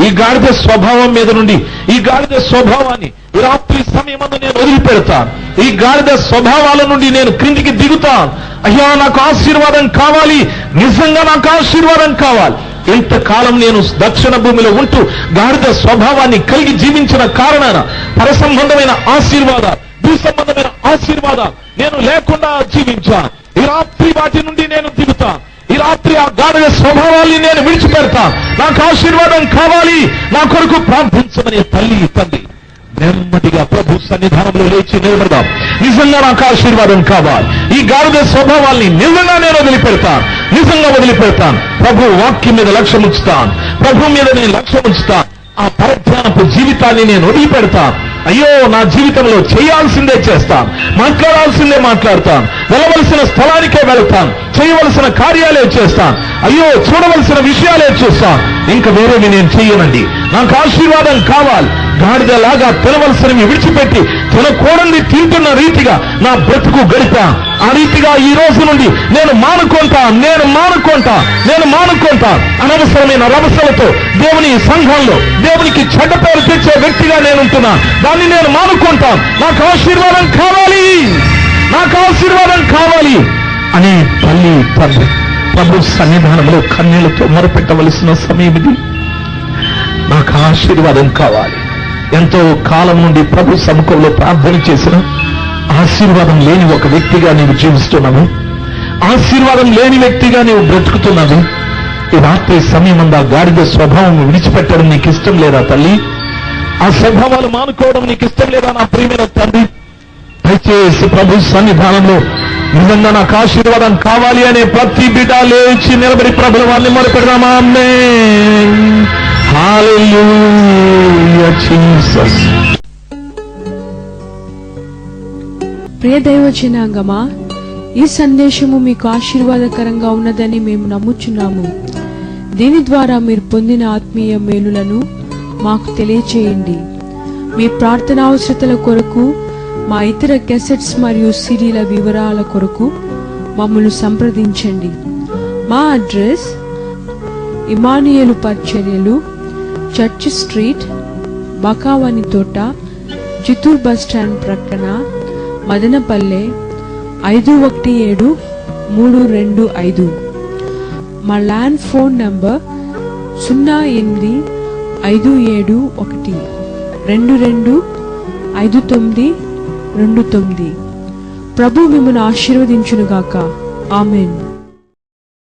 ఈ గాడిద స్వభావం మీద నుండి, ఈ గాడిద స్వభావాన్ని ఈ రాత్రి సమయమందు నేను వదిలిపెడతాను. ఈ గాడిద స్వభావాల నుండి నేను క్రిందికి దిగుతాను. అయ్యా, నాకు ఆశీర్వాదం కావాలి, నిజంగా నాకు ఆశీర్వాదం కావాలి. ఇంతకాలం నేను దక్షిణ భూమిలో ఉంటూ గాడిద స్వభావాన్ని కలిగి జీవించిన కారణాన పర సంబంధమైన ఆశీర్వాదాలు, భూ సంబంధమైన ఆశీర్వాదాలు నేను లేకుండా జీవించాను. ఈ రాత్రి వాటి నుండి నేను దిగుతాను. ఈ రాత్రి ఆ గాడిద స్వభావాన్ని నేను విడిచిపెడతాను. నాకు ఆశీర్వాదం కావాలి. నా కొరకు ప్రార్థించమని తల్లి, తండ్రి నెమ్మదిగా ప్రభు సన్నిధానంలో లేచి నిలబడదాం. నిజంగా నాకు ఆశీర్వాదం కావాలి. ఈ గాడిద స్వభావాల్ని నిజంగా నేను వదిలిపెడతాను. నిజంగా వదిలిపెడతాను. ప్రభు వాక్యం మీద లక్ష్యం ఉంచుతాను. ప్రభు మీద నేను లక్ష్యం ఉంచుతాను. ఆ పరధ్యానపు జీవితాన్ని నేను వదిలిపెడతాను. అయ్యో, నా జీవితంలో చేయాల్సిందే చేస్తాను, మాట్లాడాల్సిందే మాట్లాడతాను, వెళ్ళవలసిన స్థలానికే వెళతాను, చేయవలసిన కార్యాలే చేస్తాను. అయ్యో, చూడవలసిన విషయాలే చూస్తాను. ఇంకా వేరేవి నేను చెయ్యనండి. నాకు ఆశీర్వాదం కావాలి. గాడిదలాగా తినవలసినవి విడిచిపెట్టి తినకూడని తింటున్న రీతిగా నా బ్రతుకు గడిపా. ఆ రీతిగా ఈ రోజు నుండి నేను మానుకుంటా. అనవసరమైన రభసలతో దేవుని సంఘంలో దేవునికి చెడ్డ పేరు తెచ్చే వ్యక్తిగా నేను ఉంటున్నాను. దాన్ని నేను మానుకుంటాను. నాకు ఆశీర్వాదం కావాలి అని తల్లి, తండ్రి ప్రభు సన్నిధానంలో కన్నీళ్లతో మొరపెట్టవలసిన సమయం ఇది. నాకు ఆశీర్వాదం కావాలి. ఎంతో కాలం నుండి ప్రభు సముఖంలో ప్రార్థన చేసిన ఆశీర్వాదం లేని ఒక వ్యక్తిగా నీవు జీవిస్తున్నావు. ఆశీర్వాదం లేని వ్యక్తిగా నీవు బ్రతుకుతున్నావు. ఈ రాత్రి సమయం ఆ గాడిద స్వభావం విడిచిపెట్టడం నీకు ఇష్టం లేదా తల్లి? ఆ స్వభావాలు మానుకోవడం నీకు ఇష్టం లేదా నా ప్రియమైన తండ్రి? దయచేసి ప్రభు సన్నిధానంలో నిజంగా నాకు ఆశీర్వాదం కావాలి అనే ప్రతి బిడ్డ లేచి నిలబడి ప్రభుల వారిని మొదలుపెడదామా? ఆమేన్. హల్లెలూయా జీసస్.
ప్రియ దైవ జనాంగమా, ఈ సందేశము మీకు ఆశీర్వాదకరంగా ఉన్నదని మేము నమ్ముచున్నాము. దీని ద్వారా మీరు పొందిన ఆత్మీయ మేలులను మాకు తెలియచేయండి. మీ ప్రార్థన అవసరతల కొరకు, మా ఇతర క్యాసెట్స్ మరియు సిడీల వివరాల కొరకు మమ్మల్ని సంప్రదించండి. మా అడ్రస్ ఇమానియేలు పరిచర్యలు, చర్చ్ స్ట్రీట్, బకావాని తోట, చిత్తూరు బస్ స్టాండ్ ప్రక్కన, మదనపల్లె 517325. మా ల్యాండ్ ఫోన్ నంబర్ 085712225929. ప్రభు మిమ్మల్ని ఆశీర్వదించునుగాక. ఆమేన్.